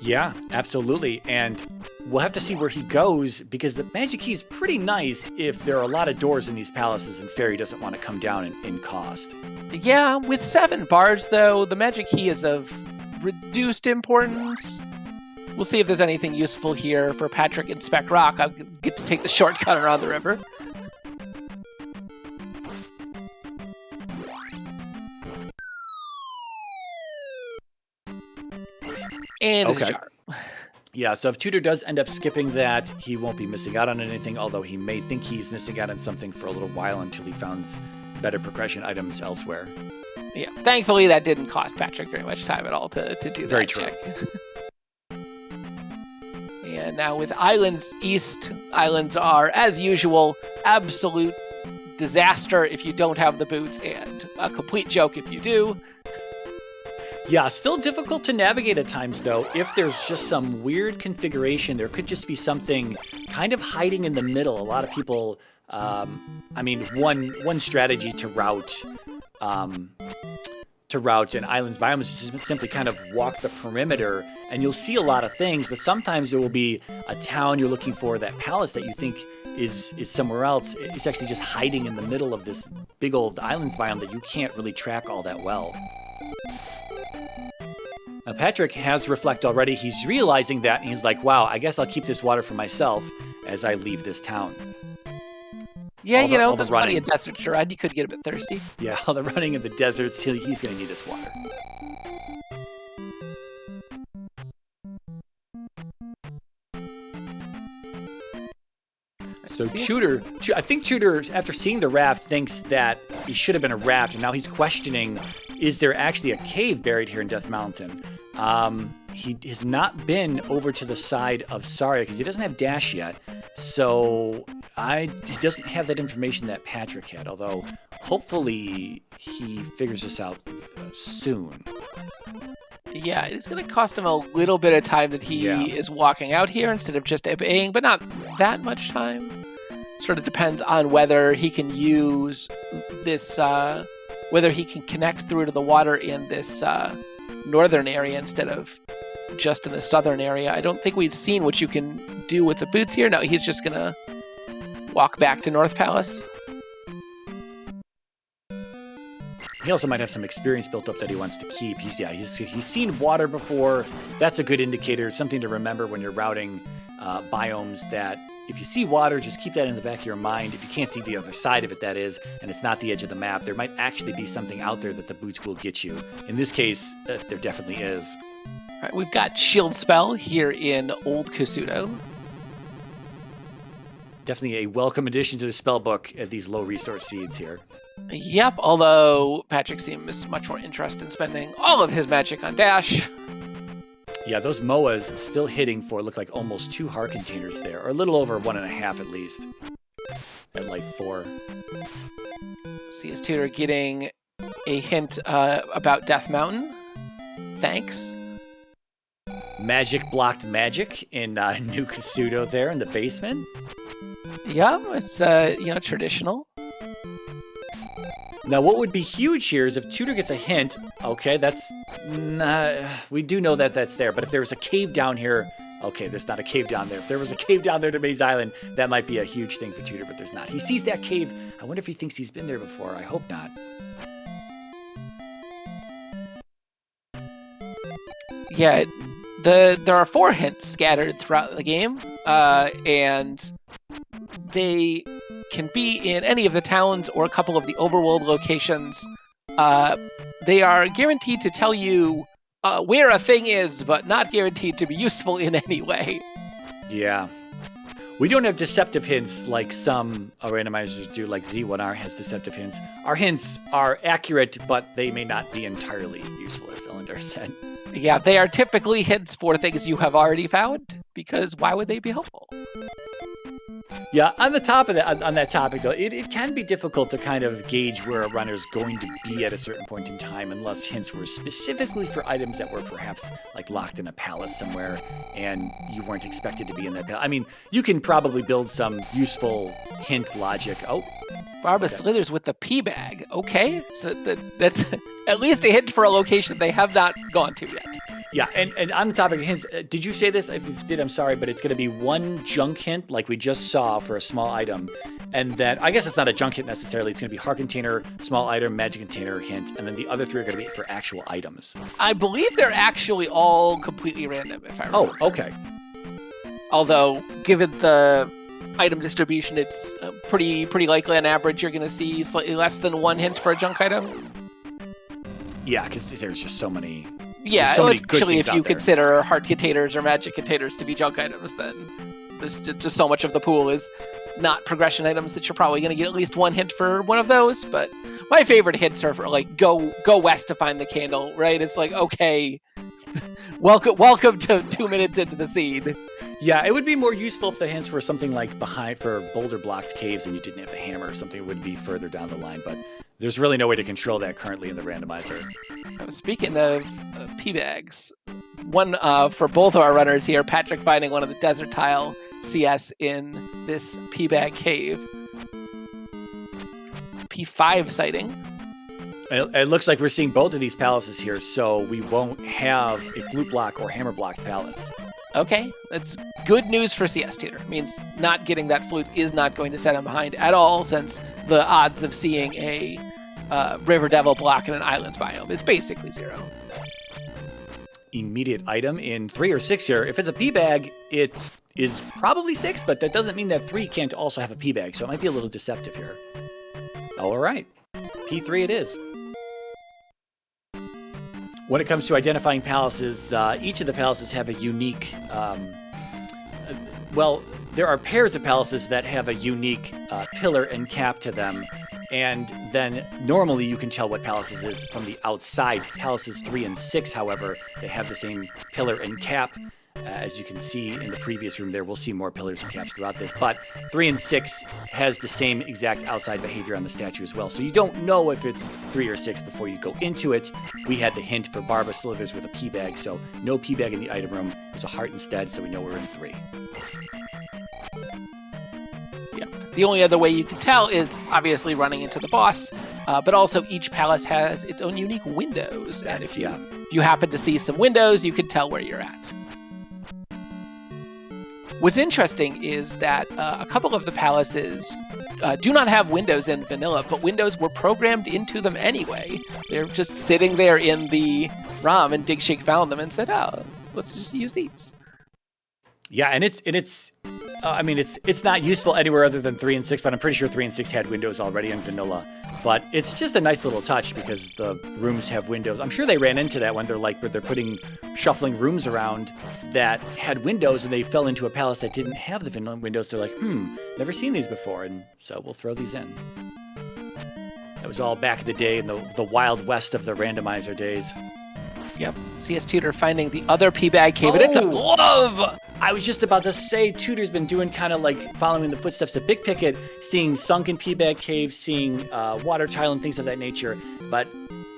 Yeah, absolutely. And we'll have to see where he goes, because the magic key is pretty nice if there are a lot of doors in these palaces and Fairy doesn't want to come down in cost. Yeah, with 7 bars, though, the magic key is of reduced importance. We'll see if there's anything useful here for Patrick and Spec Rock. I'll get to take the shortcut around the river. And it's a jar. Yeah, so if Tudor does end up skipping that, he won't be missing out on anything, although he may think he's missing out on something for a little while until he finds better progression items elsewhere. Yeah, thankfully that didn't cost Patrick very much time at all to do Very that true. check. And now with Islands East, islands are, as usual, absolute disaster if you don't have the boots, and a complete joke if you do. Yeah, still difficult to navigate at times, though. If there's just some weird configuration, there could just be something kind of hiding in the middle. A lot of people, one strategy to route an island's biome is just simply kind of walk the perimeter, and you'll see a lot of things, but sometimes there will be a town you're looking for, that palace that you think is somewhere else. It's actually just hiding in the middle of this big old islands biome that you can't really track all that well. Now, Patrick has Reflect already. He's realizing that, and he's like, wow, I guess I'll keep this water for myself as I leave this town. Yeah, there's plenty of deserts around. You could get a bit thirsty. Yeah, all the running in the deserts, he's going to need this water. So Tudor, I think Tudor, after seeing the raft, thinks that he should have been a raft, and now he's questioning, is there actually a cave buried here in Death Mountain? He has not been over to the side of Saria because he doesn't have Dash yet, so he doesn't have that information that Patrick had, although hopefully he figures this out soon. Yeah, it's going to cost him a little bit of time that he is walking out here instead of just obeying, but not that much time. Sort of depends on whether he can use this, whether he can connect through to the water in this northern area instead of just in the southern area. I don't think we've seen what you can do with the boots here. No, he's just going to walk back to North Palace. He also might have some experience built up that he wants to keep. He's seen water before. That's a good indicator, something to remember when you're routing biomes, that if you see water, just keep that in the back of your mind. If you can't see the other side of it, that is, and it's not the edge of the map, there might actually be something out there that the boots will get you. In this case, there definitely is. All right, we've got Shield Spell here in Old Kasuto. Definitely a welcome addition to the spell book at these low resource seeds here. Yep, although Patrick seems much more interested in spending all of his magic on Dash. Yeah, those MOAs still hitting for, look like almost 2 heart containers there, or a little over 1.5 at least. at life 4. CS Tutor getting a hint about Death Mountain. Thanks. Magic blocked magic in New Kasuto there in the basement. Yeah, it's traditional. Now, what would be huge here is if Tutor gets a hint. Okay, we do know that that's there. But if there was a cave down here, okay, there's not a cave down there. If there was a cave down there to Maze Island, that might be a huge thing for Tutor, but there's not. He sees that cave. I wonder if he thinks he's been there before. I hope not. Yeah, there are 4 hints scattered throughout the game, and they can be in any of the towns or a couple of the overworld locations. They are guaranteed to tell you where a thing is, but not guaranteed to be useful in any way. Yeah. We don't have deceptive hints like some randomizers do, like Z1R has deceptive hints. Our hints are accurate, but they may not be entirely useful, as Elendar said. Yeah, they are typically hints for things you have already found, because why would they be helpful? Yeah, on that topic, though, it can be difficult to kind of gauge where a runner's going to be at a certain point in time unless hints were specifically for items that were perhaps like locked in a palace somewhere and you weren't expected to be in that palace. I mean, you can probably build some useful hint logic. Oh, Barba slithers with the pea bag. Okay, so that's at least a hint for a location they have not gone to yet. Yeah, and on the topic of hints, did you say this? If you did, I'm sorry, but it's going to be one junk hint like we just saw for a small item. And then, I guess it's not a junk hint necessarily. It's going to be heart container, small item, magic container, hint. And then the other 3 are going to be for actual items. I believe they're actually all completely random, if I remember. Oh, okay. Although, given the item distribution, it's pretty likely on average you're going to see slightly less than 1 hint for a junk item. Yeah, because there's just so many... Yeah, so especially if you consider heart containers or magic containers to be junk items, then there's just so much of the pool is not progression items that you're probably going to get at least 1 hint for one of those. But my favorite hints are for like go west to find the candle, right? It's like, okay, welcome to 2 minutes into the scene. Yeah, it would be more useful if the hints were something like behind for boulder blocked caves and you didn't have the hammer or something. It would be further down the line, but there's really no way to control that currently in the randomizer. Speaking of pea bags, one for both of our runners here, Patrick finding one of the desert tile CS in this pea bag cave. P5 sighting. It looks like we're seeing both of these palaces here, so we won't have a flute block or hammer blocked palace. Okay, that's good news for CS Tutor. It means not getting that flute is not going to set him behind at all, since the odds of seeing a River Devil block in an islands biome is basically 0. Immediate item in 3 or 6 here. If it's a pea bag, it is probably 6, but that doesn't mean that 3 can't also have a pea bag, so it might be a little deceptive here. All right, P3 it is. When it comes to identifying palaces, each of the palaces have a unique... there are pairs of palaces that have a unique pillar and cap to them. And then normally you can tell what palaces is from the outside. Palaces 3 and 6, however, they have the same pillar and cap. As you can see in the previous room there, we'll see more pillars and caps throughout this. But 3 and 6 has the same exact outside behavior on the statue as well. So you don't know if it's 3 or 6 before you go into it. We had the hint for Barba Slithers with a pea bag, so no pea bag in the item room. There's a heart instead, so we know we're in 3. Yeah. The only other way you can tell is obviously running into the boss, but also each palace has its own unique windows. And if you happen to see some windows, you can tell where you're at. What's interesting is that a couple of the palaces do not have windows in vanilla, but windows were programmed into them anyway. They're just sitting there in the ROM, and DigShake found them and said, "Oh, let's just use these." Yeah, and it's not useful anywhere other than 3 and 6, but I'm pretty sure 3 and 6 had windows already in vanilla. But it's just a nice little touch because the rooms have windows. I'm sure they ran into that when they're putting shuffling rooms around that had windows, and they fell into a palace that didn't have the vanilla windows. They're like, never seen these before, and so we'll throw these in. That was all back in the day in the wild west of the randomizer days. Yep. CS Tutor finding the other pea bag cave, and it's a glove! I was just about to say, Tutor's been doing kind of like following the footsteps of Big Picket, seeing sunken P-Bag caves, seeing water tile and things of that nature. But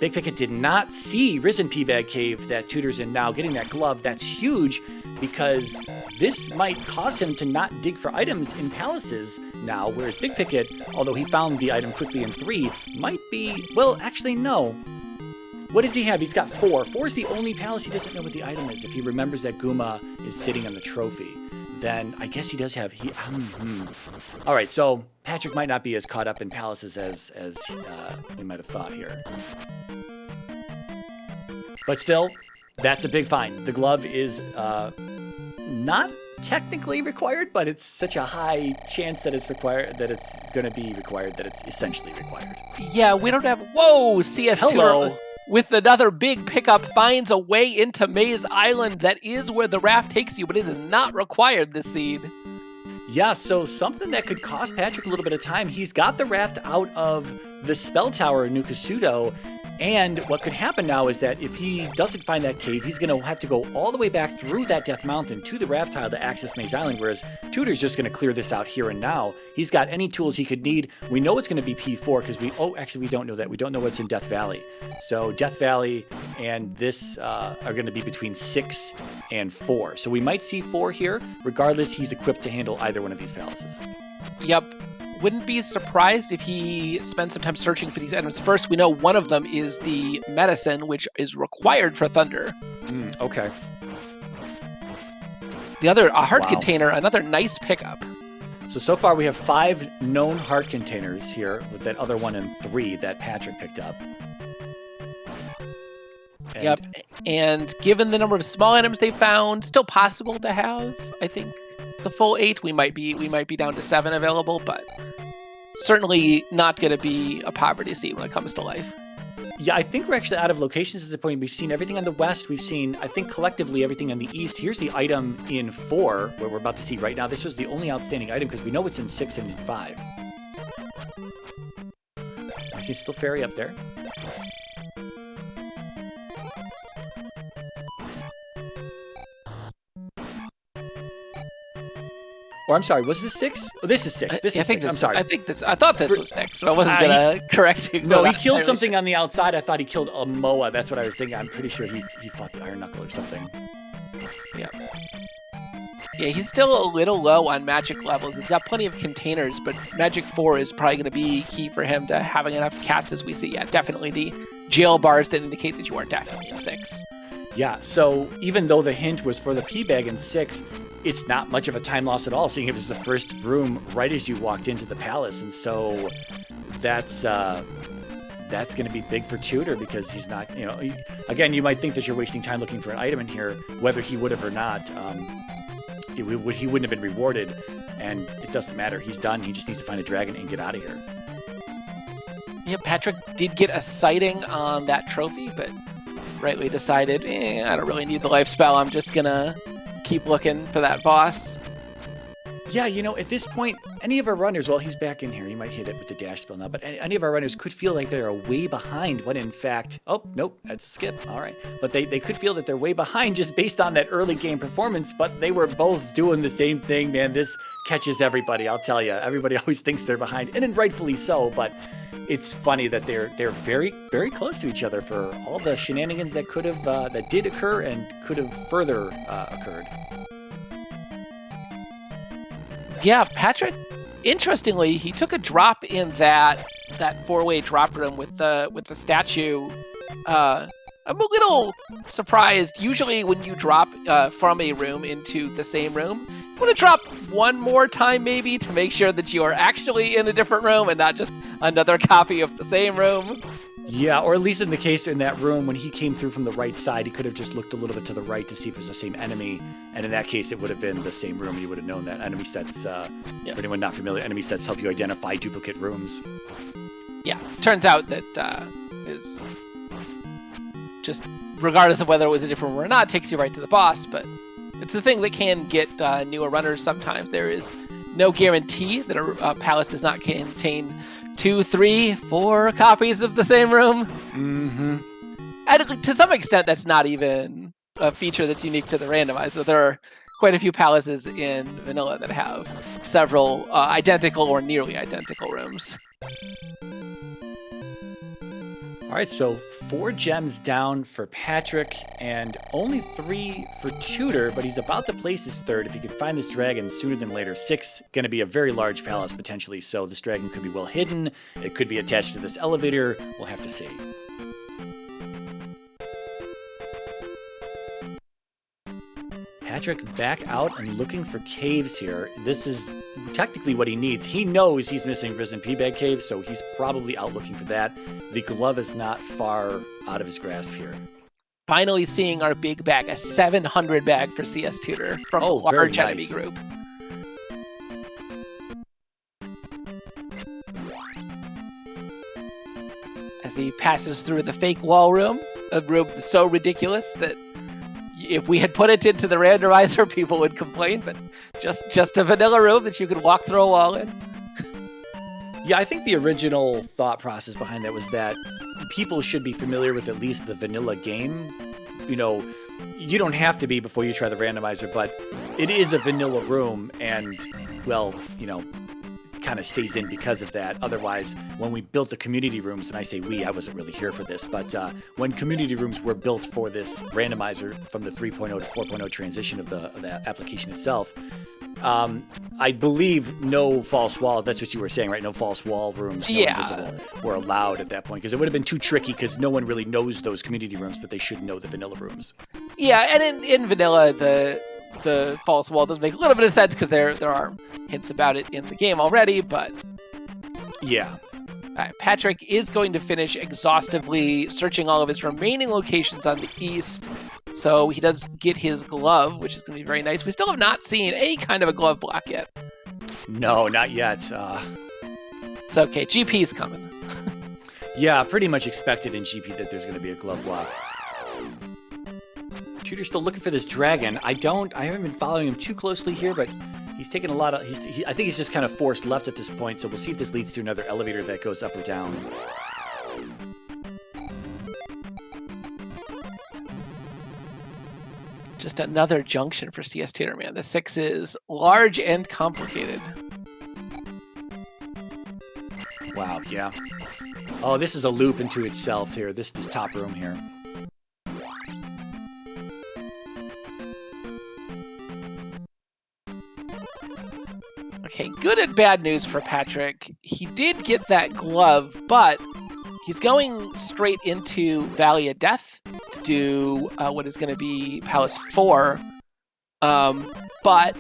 Big Picket did not see Risen P-Bag cave that Tutor's in now. Getting that glove, that's huge, because this might cause him to not dig for items in palaces now, whereas Big Picket, although he found the item quickly in 3, might be, well, actually, no. What does he have? He's got 4. 4 is the only palace he doesn't know what the item is. If he remembers that Guma is sitting on the trophy, then I guess he does have... All right, so Patrick might not be as caught up in palaces as we might have thought here. But still, that's a big find. The glove is not technically required, but it's such a high chance that it's required, that it's going to be required, that it's essentially required. Yeah, we don't have... Whoa, CS2. Hello. With another big pickup, finds a way into Maze Island. That is where the raft takes you, but it is not required this seed. Yeah, so something that could cost Patrick a little bit of time. He's got the raft out of the spell tower in Nukasudo, and what could happen now is that if he doesn't find that cave, he's going to have to go all the way back through that Death Mountain to the raft tile to access Maze Island, whereas Tutor's just going to clear this out here and now. He's got any tools he could need. We know it's going to be P4 because we don't know that. We don't know what's in Death Valley. So Death Valley and this are going to be between 6 and 4. So we might see 4 here. Regardless, he's equipped to handle either one of these palaces. Yep. Wouldn't be surprised if he spends some time searching for these items. First, we know one of them is the medicine, which is required for Thunder. Okay. The other, a heart container, another nice pickup. So far we have 5 known heart containers here, with that other one in 3 that Patrick picked up. Yep, and given the number of small items they found, still possible to have, I think, the full 8. We might be down to 7 available, but certainly not going to be a poverty seed when it comes to life. Yeah, I think we're actually out of locations at the point. We've seen everything on the west. We've seen, I think, collectively everything on the east. Here's the item in 4, where we're about to see right now. This was the only outstanding item because we know it's in 6 and in 5. I can still ferry up there. Or I'm sorry, was this 6? Oh, this is 6. This is 6. I'm sorry. I thought this was 6, but I wasn't gonna correct you. No, he killed something on the outside. I thought he killed a Moa. That's what I was thinking. I'm pretty sure he fought the Iron Knuckle or something. Yeah. Yeah, he's still a little low on magic levels. He's got plenty of containers, but magic 4 is probably going to be key for him to having enough cast as we see. Yeah, definitely the jail bars that indicate that you are definitely in 6. Yeah, so even though the hint was for the P-Bag in 6, it's not much of a time loss at all, seeing it was the first room right as you walked into the palace. And so that's going to be big for Tutor because he's not, again, you might think that you're wasting time looking for an item in here, whether he would have or not. He wouldn't have been rewarded, and it doesn't matter. He's done. He just needs to find a dragon and get out of here. Yeah, Patrick did get a sighting on that trophy, but rightly decided, I don't really need the life spell. I'm just going to keep looking for that boss. Yeah, at this point, any of our runners, well, he's back in here. He might hit it with the dash spell now, but any of our runners could feel like they are way behind when in fact, oh, nope, that's a skip. All right. But they could feel that they're way behind just based on that early game performance, but they were both doing the same thing, man. This catches everybody, I'll tell you. Everybody always thinks they're behind, and then rightfully so, but it's funny that they're very, very close to each other for all the shenanigans that could have, that did occur and could have further occurred. Yeah, Patrick, interestingly, he took a drop in that 4-way drop room with the statue. I'm a little surprised. Usually when you drop from a room into the same room, you want to drop one more time maybe to make sure that you are actually in a different room and not just another copy of the same room. Yeah, or at least in the case in that room, when he came through from the right side, he could have just looked a little bit to the right to see if it was the same enemy. And in that case, it would have been the same room. You would have known that. Enemy sets, for anyone not familiar, enemy sets help you identify duplicate rooms. Yeah, turns out that is just, regardless of whether it was a different room or not, takes you right to the boss. But it's the thing that can get newer runners sometimes. There is no guarantee that a palace does not contain 2, 3, 4 copies of the same room. Mm-hmm. And to some extent, that's not even a feature that's unique to the randomizer. There are quite a few palaces in vanilla that have several identical or nearly identical rooms. All right, so 4 gems down for Patrick and only 3 for Tutor, but he's about to place his third if he could find this dragon sooner than later. 6, going to be a very large palace potentially, so this dragon could be well hidden. It could be attached to this elevator. We'll have to see. Patrick back out and looking for caves here. This is technically what he needs. He knows he's missing Risen P-Bag Cave, so he's probably out looking for that. The glove is not far out of his grasp here. Finally seeing our big bag, a 700 bag for CS Tutor from a large enemy group. As he passes through the fake wall room, a room so ridiculous that if we had put it into the randomizer, people would complain, but just a vanilla room that you could walk through a wall in. Yeah, I think the original thought process behind that was that people should be familiar with at least the vanilla game. You know, you don't have to be before you try the randomizer, but it is a vanilla room, and, well, you know, kind of stays in because of that. Otherwise, when we built the community rooms, and I say we, I wasn't really here for this, but when community rooms were built for this randomizer from the 3.0 to 4.0 transition of the application itself, I believe no false wall, that's what you were saying, right? No false wall rooms, no invisible, were allowed at that point, because it would have been too tricky, because no one really knows those community rooms, but they should know the vanilla rooms. Yeah, and in vanilla, the false wall does make a little bit of sense because there are hints about it in the game already, but yeah. All right, Patrick is going to finish exhaustively searching all of his remaining locations on the east, so he does get his glove, which is going to be very nice. We still have not seen any kind of a glove block yet. No, not yet. It's okay. GP's coming. Yeah, pretty much expected in GP that there's going to be a glove block. Tutor's still looking for this dragon. I haven't been following him too closely here, but he's taken a lot of, I think he's just kind of forced left at this point, so we'll see if this leads to another elevator that goes up or down. Just another junction for CS Tutor, man. The 6 is large and complicated. Wow, yeah. Oh, this is a loop into itself here, this top room here. Okay, good and bad news for Patrick. He did get that glove, but he's going straight into Valley of Death to do what is going to be Palace 4. But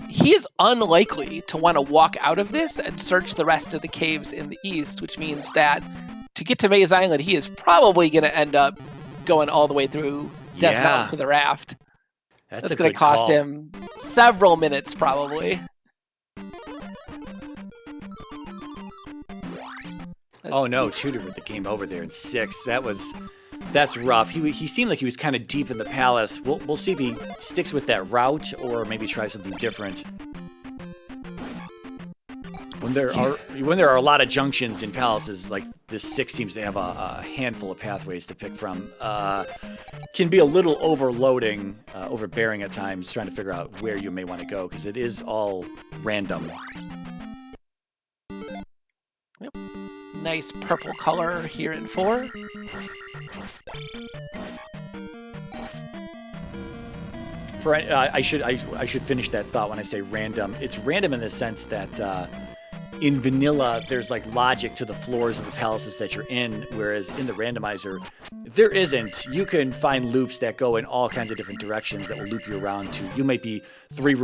he is unlikely to want to walk out of this and search the rest of the caves in the east, which means that to get to Maze Island, he is probably going to end up going all the way through Death Mountain to the raft. That's going to cost him several minutes, probably. Oh no, Tutor with the game over there in 6. That's rough. He seemed like he was kind of deep in the palace. We'll see if he sticks with that route or maybe try something different. When there are a lot of junctions in palaces, like this 6 seems to have a handful of pathways to pick from. Can be a little overloading, overbearing at times, trying to figure out where you may want to go, because it is all random. Yep. Nice purple color here in 4. I should finish that thought when I say random. It's random in the sense that in vanilla, there's like logic to the floors of the palaces that you're in, whereas in the randomizer, there isn't. You can find loops that go in all kinds of different directions that will loop you around to. You might be 3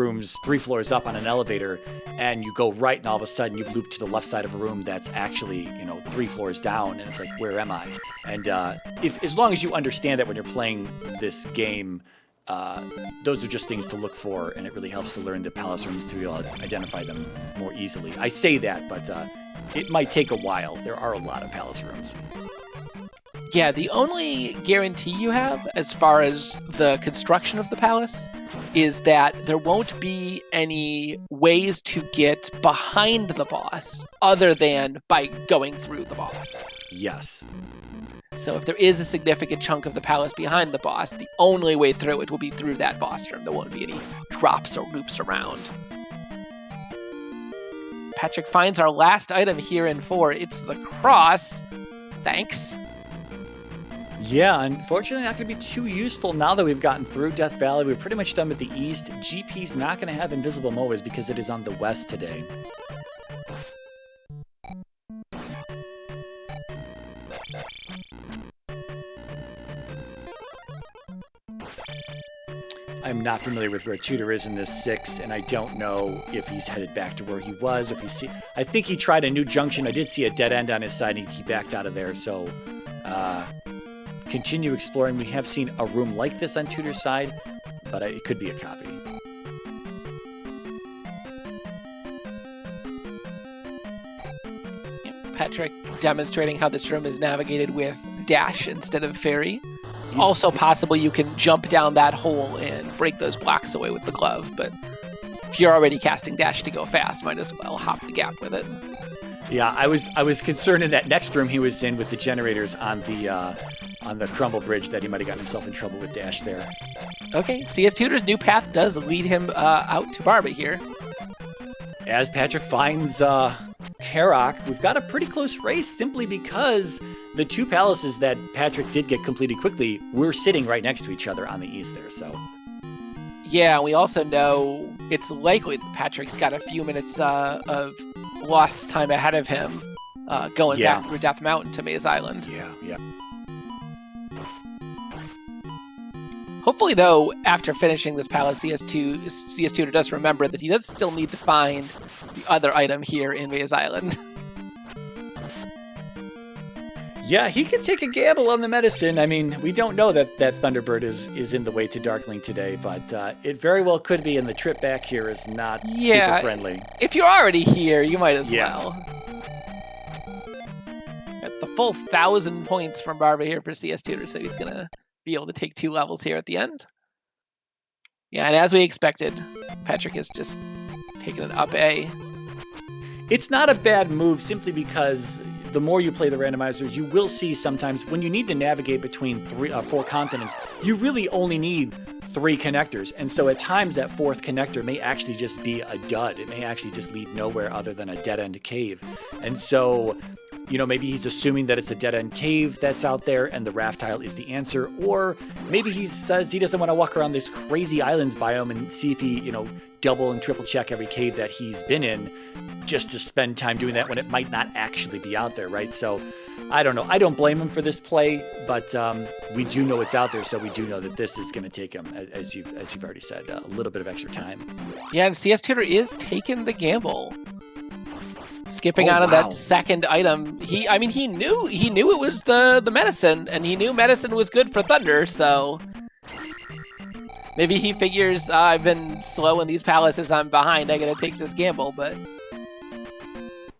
floors up on an elevator, and you go right, and all of a sudden you've looped to the left side of a room that's actually, 3 floors down, and it's like, where am I? And as long as you understand that when you're playing this game, those are just things to look for, and it really helps to learn the palace rooms to be able to identify them more easily. I say that, but it might take a while. There are a lot of palace rooms. Yeah, the only guarantee you have as far as the construction of the palace is that there won't be any ways to get behind the boss other than by going through the boss. Yes. So if there is a significant chunk of the palace behind the boss, the only way through it will be through that boss room. There won't be any drops or loops around. Patrick finds our last item here in 4. It's the cross. Thanks. Yeah, unfortunately not going to be too useful now that we've gotten through Death Valley. We're pretty much done with the east. GP's not going to have invisible mowers because it is on the west today. I'm not familiar with where Tutor is in this 6, and I don't know if he's headed back to where he was. If he I think he tried a new junction. I did see a dead end on his side, and he backed out of there. So, continue exploring. We have seen a room like this on Tutor's side, but it could be a copy. Patrick demonstrating how this room is navigated with dash instead of fairy. It's also possible you can jump down that hole and break those blocks away with the glove, but if you're already casting dash to go fast, might as well hop the gap with it. Yeah, I was concerned in that next room he was in with the generators on the crumble bridge that he might have gotten himself in trouble with dash there. Okay, CS Tutor's new path does lead him out to Barba here. As Patrick finds Karak, we've got a pretty close race simply because the two palaces that Patrick did get completed quickly were sitting right next to each other on the east there, so. Yeah, we also know it's likely that Patrick's got a few minutes of lost time ahead of him going back through Death Mountain to Maze Island. Yeah. Hopefully, though, after finishing this palace, CS Tutor does remember that he does still need to find the other item here in Maze Island. Yeah, he could take a gamble on the medicine. I mean, we don't know that Thunderbird is in the way to Darkling today, but it very well could be, and the trip back here is not super friendly. If you're already here, you might as well. Got the full 1,000 points from Barba here for CS Tutor, so he's going to be able to take 2 levels here at the end. Yeah, and as we expected, Patrick is just taking an up A. It's not a bad move simply because the more you play the randomizer, you will see sometimes when you need to navigate between 4 continents, you really only need 3 connectors. And so at times that 4th connector may actually just be a dud. It may actually just lead nowhere other than a dead-end cave. And so, you know, maybe he's assuming that it's a dead-end cave that's out there and the raft tile is the answer. Or maybe he says he doesn't want to walk around this crazy islands biome and see if he, double and triple check every cave that he's been in just to spend time doing that when it might not actually be out there, right? So I don't know. I don't blame him for this play, but we do know it's out there, so we do know that this is going to take him, as you've already said, a little bit of extra time. Yeah, and CS Tutor is taking the gamble. Skipping out of that second item. He knew it was the medicine, and he knew medicine was good for Thunder, so maybe he figures I've been slow in these palaces, I'm behind, I gotta take this gamble, but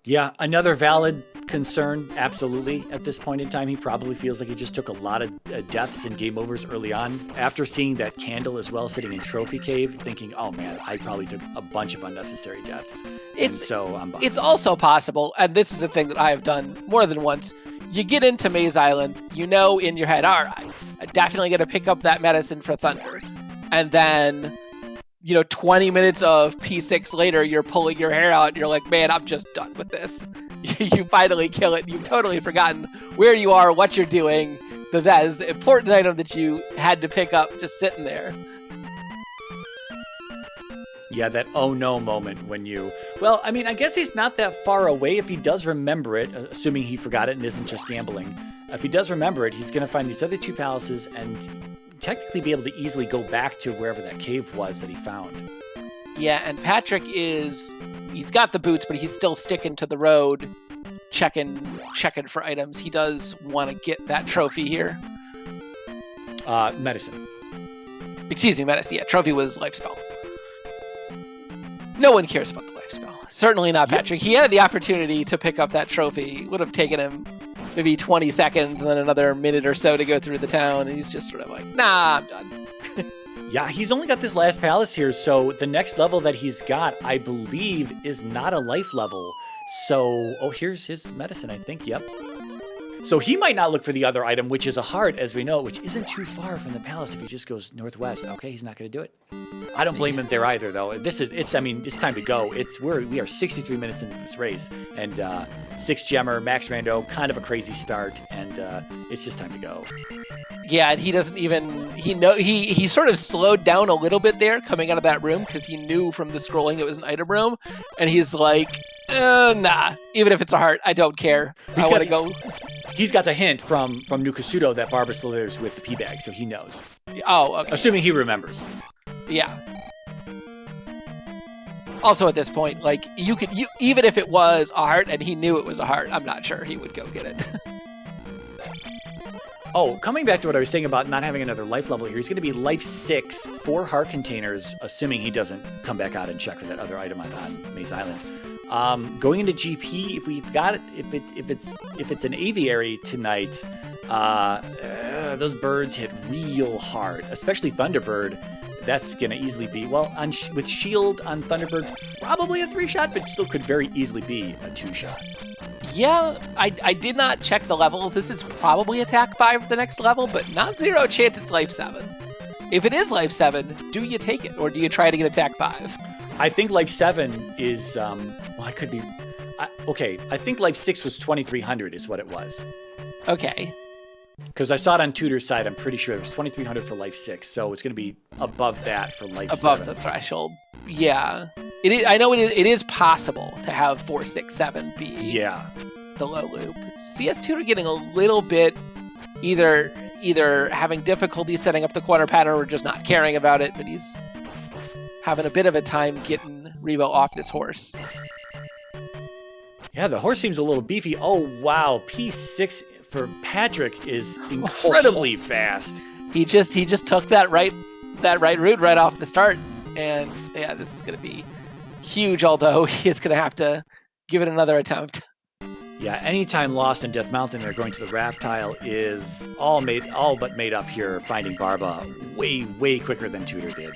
yeah, another valid concern, absolutely. At this point in time, he probably feels like he just took a lot of deaths and game overs early on. After seeing that candle as well sitting in Trophy Cave, thinking, oh man, I probably took a bunch of unnecessary deaths. So I'm behind. It's also possible, and this is a thing that I have done more than once, you get into Maze Island, you know in your head, all right, I'm definitely going to pick up that medicine for Thunder. And then 20 minutes of P6 later, you're pulling your hair out and you're like, man, I'm just done with this. You finally kill it. You've totally forgotten where you are, what you're doing. That is an important item that you had to pick up just sitting there. Yeah, that oh no moment when I guess he's not that far away if he does remember it, assuming he forgot it and isn't just gambling. If he does remember it, he's going to find these other 2 palaces and technically be able to easily go back to wherever that cave was that he found. Yeah, and Patrick he's got the boots, but he's still sticking to the road, checking for items. He does want to get that trophy here. Medicine. Excuse me, medicine. Yeah, trophy was life spell. No one cares about the life spell. Certainly not Patrick. He had the opportunity to pick up that trophy. It would have taken him maybe 20 seconds and then another minute or so to go through the town, and he's just sort of like, nah, I'm done. Yeah, he's only got this last palace here, so the next level that he's got, I believe, is not a life level. So, here's his medicine, I think, yep. So he might not look for the other item, which is a heart, as we know, which isn't too far from the palace if he just goes northwest. Okay, he's not going to do it. I don't blame him there either, though. It's time to go. We are 63 minutes into this race, and 6-gemmer, Max Rando, kind of a crazy start, and it's just time to go. Yeah, and he doesn't even he sort of slowed down a little bit there coming out of that room because he knew from the scrolling it was an item room, and he's like, nah, even if it's a heart, I don't care. I want to go. He's got the hint from Nukasudo that Barbara still lives with the pea bag, so he knows. Oh, okay. Assuming he remembers. Yeah. Also, at this point, like even if it was a heart and he knew it was a heart, I'm not sure he would go get it. Oh, coming back to what I was saying about not having another life level here, he's going to be life 6, 4 heart containers, assuming he doesn't come back out and check for that other item on Maze Island. Going into GP, if we've got it, if it's an aviary tonight, those birds hit real hard, especially Thunderbird. That's gonna easily be with shield on Thunderbird, probably a 3-shot, but still could very easily be a 2-shot. Yeah, I did not check the levels. This is probably attack 5 for the next level, but not 0 chance it's life 7. If it is life 7, do you take it or do you try to get attack 5? I think life 7 is, I could be, okay, I think life 6 was 2300 is what it was. Okay. Because I saw it on Tudor's side, I'm pretty sure it was 2300 for life 6, so it's going to be above that for life 7. Above the threshold. Yeah. It is, I know it is possible to have 4, 6, 7 be the low loop. CS Tutor getting a little bit either having difficulty setting up the corner pattern or just not caring about it, but he's having a bit of a time getting Revo off this horse. Yeah, the horse seems a little beefy. Oh, wow. P6 for Patrick is incredibly fast. He just took that right route right off the start. And yeah, this is going to be huge, although he is going to have to give it another attempt. Yeah, anytime lost in Death Mountain, they're going to the raft tile is all but made up here, finding Barba way, way quicker than Tudor did.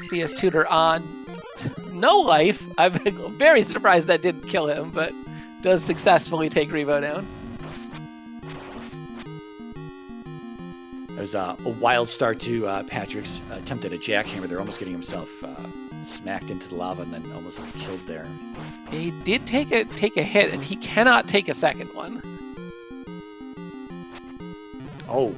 CS Tutor on no life. I'm very surprised that didn't kill him, but does successfully take Revo down. There's a wild start to Patrick's attempt at a jackhammer. They're almost getting himself smacked into the lava and then almost killed there. He did take a hit, and he cannot take a second one. Oh.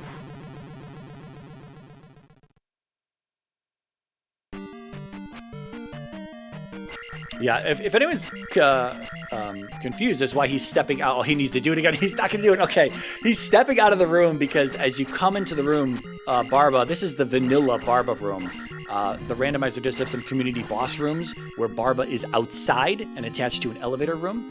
Yeah, if anyone's confused as why he's stepping out, he needs to do it again. He's not going to do it. Okay, he's stepping out of the room because as you come into the room, Barba, this is the vanilla Barba room. The randomizer does have some community boss rooms where Barba is outside and attached to an elevator room.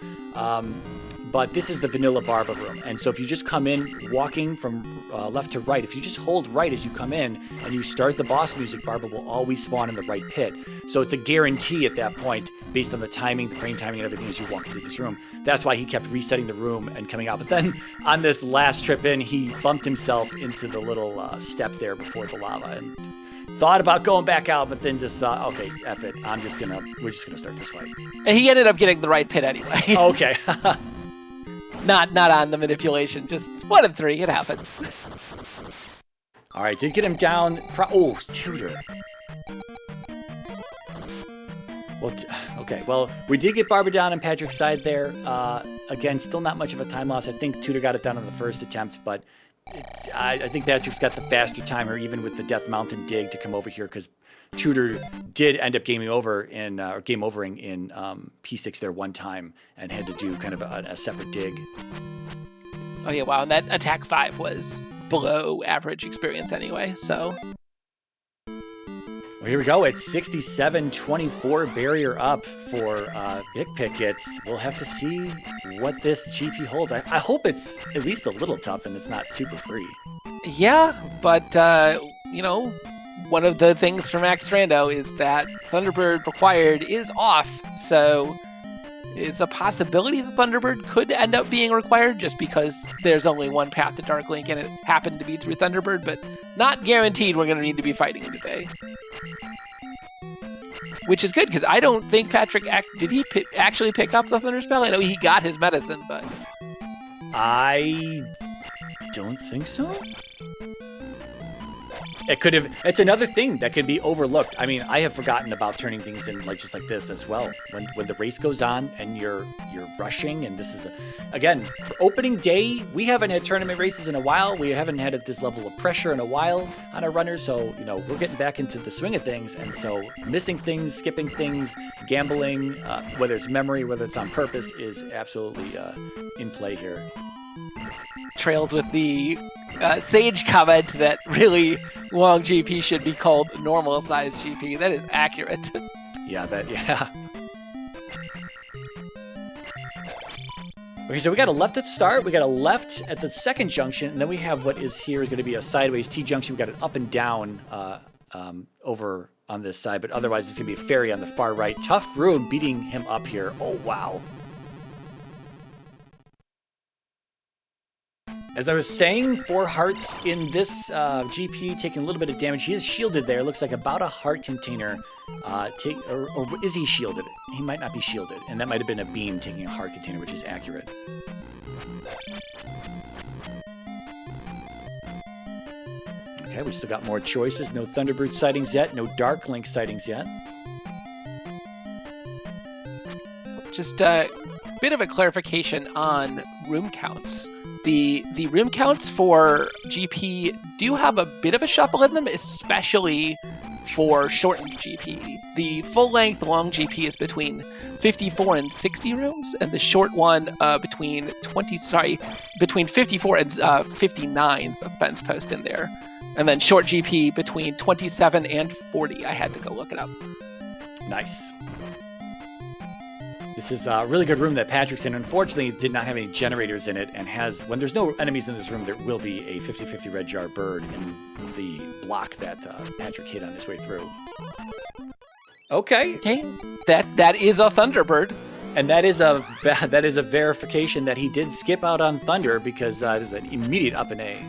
But this is the vanilla Barba room. And so if you just come in walking from left to right, if you just hold right as you come in and you start the boss music, Barba will always spawn in the right pit. So it's a guarantee at that point based on the timing, the frame timing, and everything as you walk into this room. That's why he kept resetting the room and coming out. But then on this last trip in, he bumped himself into the little step there before the lava and thought about going back out, but then just thought, okay, F it. We're just gonna start this fight. And he ended up getting the right pit anyway. Okay. Not on the manipulation, just 1 and 3, it happens. All right, did get him down. Tudor. Well, okay, well, we did get Barba down on Patrick's side there. Again, still not much of a time loss. I think Tudor got it done on the first attempt, but I think Patrick's got the faster timer, even with the Death Mountain dig to come over here, because Tudor did end up game overing in P6 there one time and had to do kind of a separate dig. Oh yeah, wow, and that attack 5 was below average experience anyway, so. Well, here we go. It's 67-24 barrier up for Big Pickets. We'll have to see what this GP holds. I hope it's at least a little tough and it's not super free. Yeah, but, one of the things for Max Rando is that Thunderbird required is off, so it's a possibility that Thunderbird could end up being required just because there's only one path to Dark Link and it happened to be through Thunderbird, but not guaranteed we're going to need to be fighting him today. Which is good, because I don't think Patrick... Did he actually pick up the Thunder Spell? I know he got his medicine, but... I don't think so. It could have. It's another thing that could be overlooked. I mean, I have forgotten about turning things in like just like this as well. When the race goes on and you're rushing, and this is again for opening day. We haven't had tournament races in a while. We haven't had this level of pressure in a while on our runners. So we're getting back into the swing of things, and so missing things, skipping things, gambling, whether it's memory, whether it's on purpose, is absolutely in play here. Trails with the sage comment that really long GP should be called normal size GP. That is accurate. Yeah. Okay, so we got a left at the start, we got a left at the second junction, and then we have what is here is going to be a sideways T-junction. We got an up and down over on this side, but otherwise it's going to be a ferry on the far right. Tough road beating him up here. Oh, wow. As I was saying, 4 hearts in this GP, taking a little bit of damage. He is shielded there. Looks like about a heart container. Or is he shielded? He might not be shielded. And that might have been a beam taking a heart container, which is accurate. Okay, we still got more choices. No Thunderbird sightings yet. No Dark Link sightings yet. Just a bit of a clarification on room counts. The room counts for GP do have a bit of a shuffle in them, especially for shortened GP. The full-length long GP is between 54 and 60 rooms, and the short one between 54 and 59 a fence post in there. And then short GP between 27 and 40. I had to go look it up. Nice. This is a really good room that Patrick's in. Unfortunately, it did not have any generators in it, and when there's no enemies in this room, there will be a 50-50 red jar bird in the block that Patrick hit on his way through. Okay. That is a Thunderbird. And that is a verification that he did skip out on Thunder, because it is an immediate up and A.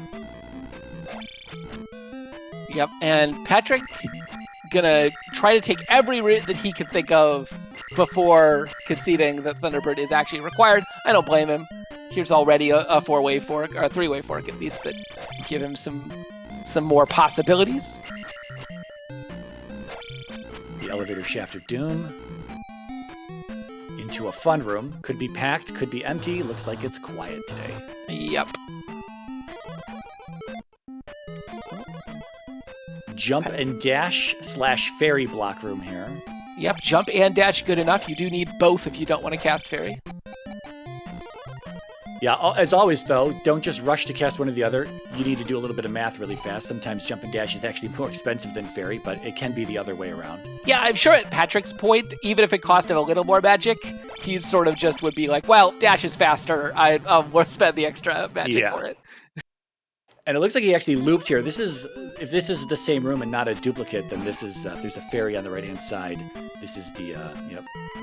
Yep, and Patrick gonna try to take every route that he can think of before conceding that Thunderbird is actually required. I don't blame him. Here's already a 4-way fork, or a 3-way fork at least, that give him some more possibilities. The elevator shaft of doom into a fun room. Could be packed, could be empty. Looks like it's quiet today. Yep. Jump and dash / fairy block room here. Yep, jump and dash good enough. You do need both if you don't want to cast fairy. Yeah, as always though, don't just rush to cast one or the other. You need to do a little bit of math really fast. Sometimes jump and dash is actually more expensive than fairy, but it can be the other way around. Yeah, I'm sure at Patrick's point, even if it cost him a little more magic, he sort of just would be like, well, dash is faster. I'll spend the extra magic for it. And it looks like he actually looped here. If this is the same room and not a duplicate, then this is, if there's a fairy on the right-hand side, this is the,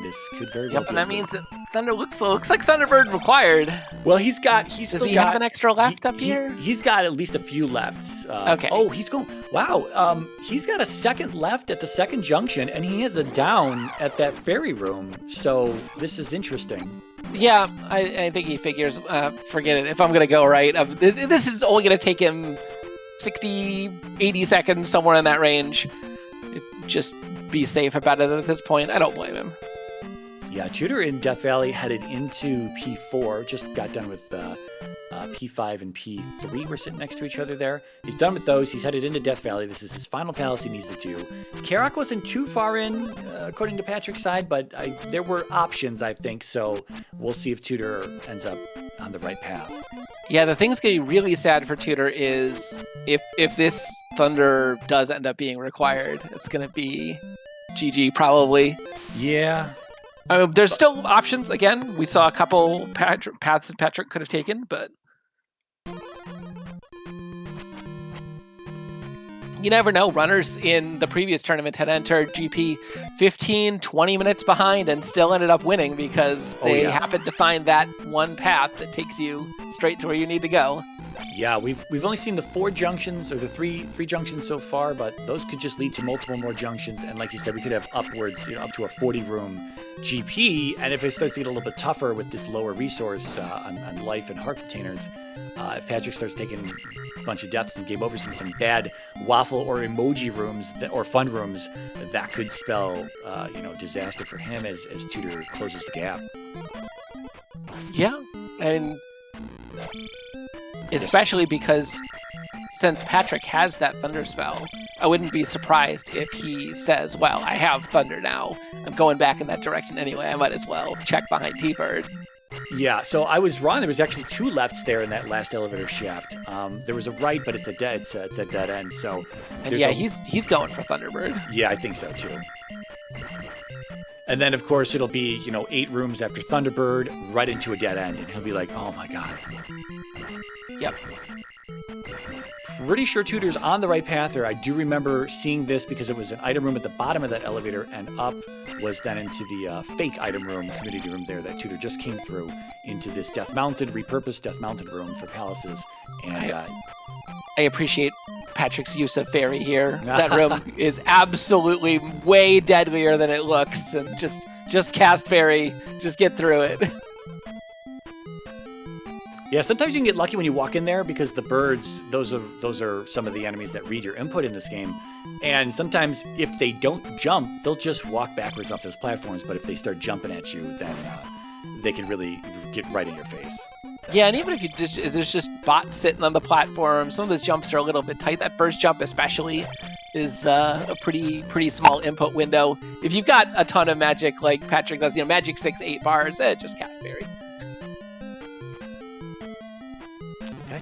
this could very well be. And that means that Thunder looks like Thunderbird required. Well, does he have an extra left up here? He's got at least a few lefts. Okay. Oh, he's going, wow. He's got a second left at the second junction, and he has a down at that fairy room. So this is interesting. Yeah, I think he figures, forget it, if I'm going to go right, this is only going to take him 60, 80 seconds, somewhere in that range. Just be safe about it at this point. I don't blame him. Yeah, Tutor in Death Valley headed into P4, just got done with P5 and P3 were sitting next to each other there. He's done with those. He's headed into Death Valley. This is his final palace he needs to do. Karak wasn't too far in, according to Patrick's side, but there were options, I think, so we'll see if Tutor ends up on the right path. Yeah, the thing's going to be really sad for Tutor is if this Thunder does end up being required, it's going to be GG probably. Yeah. There's still options. Again, we saw a couple paths that Patrick could have taken, but you never know. Runners in the previous tournament had entered GP 15, 20 minutes behind and still ended up winning because they happened to find that one path that takes you straight to where you need to go. Yeah, we've only seen the 4 junctions, or the three junctions so far, but those could just lead to multiple more junctions. And like you said, we could have upwards, up to a 40 room GP, and if it starts to get a little bit tougher with this lower resource on life and heart containers, if Patrick starts taking a bunch of deaths and game overs in some bad waffle or emoji rooms or fun rooms, that could spell disaster for him as Tutor closes the gap. Yeah, and especially because since Patrick has that Thunder spell, I wouldn't be surprised if he says, well, I have Thunder now. I'm going back in that direction anyway. I might as well check behind T-Bird. Yeah, so I was wrong. There was actually two lefts there in that last elevator shaft. There was a right, but it's a dead end. So, and yeah, he's going for Thunderbird. Yeah, I think so too. And then, of course, it'll be 8 rooms after Thunderbird, right into a dead end, and he'll be like, "Oh my god." Yep. Pretty sure Tutor's on the right path there. I do remember seeing this because it was an item room at the bottom of that elevator, and up was then into the fake item room, community room there that Tutor just came through into this repurposed death-mounted room for palaces. And I appreciate Patrick's use of fairy here. That room is absolutely way deadlier than it looks, and just cast fairy, just get through it. Yeah, sometimes you can get lucky when you walk in there because the birds, those are some of the enemies that read your input in this game. And sometimes if they don't jump, they'll just walk backwards off those platforms. But if they start jumping at you, then they can really get right in your face. Yeah, and even if there's just bots sitting on the platform, some of those jumps are a little bit tight. That first jump especially is a pretty small input window. If you've got a ton of magic like Patrick does, magic 6-8 bars, just cast fairy.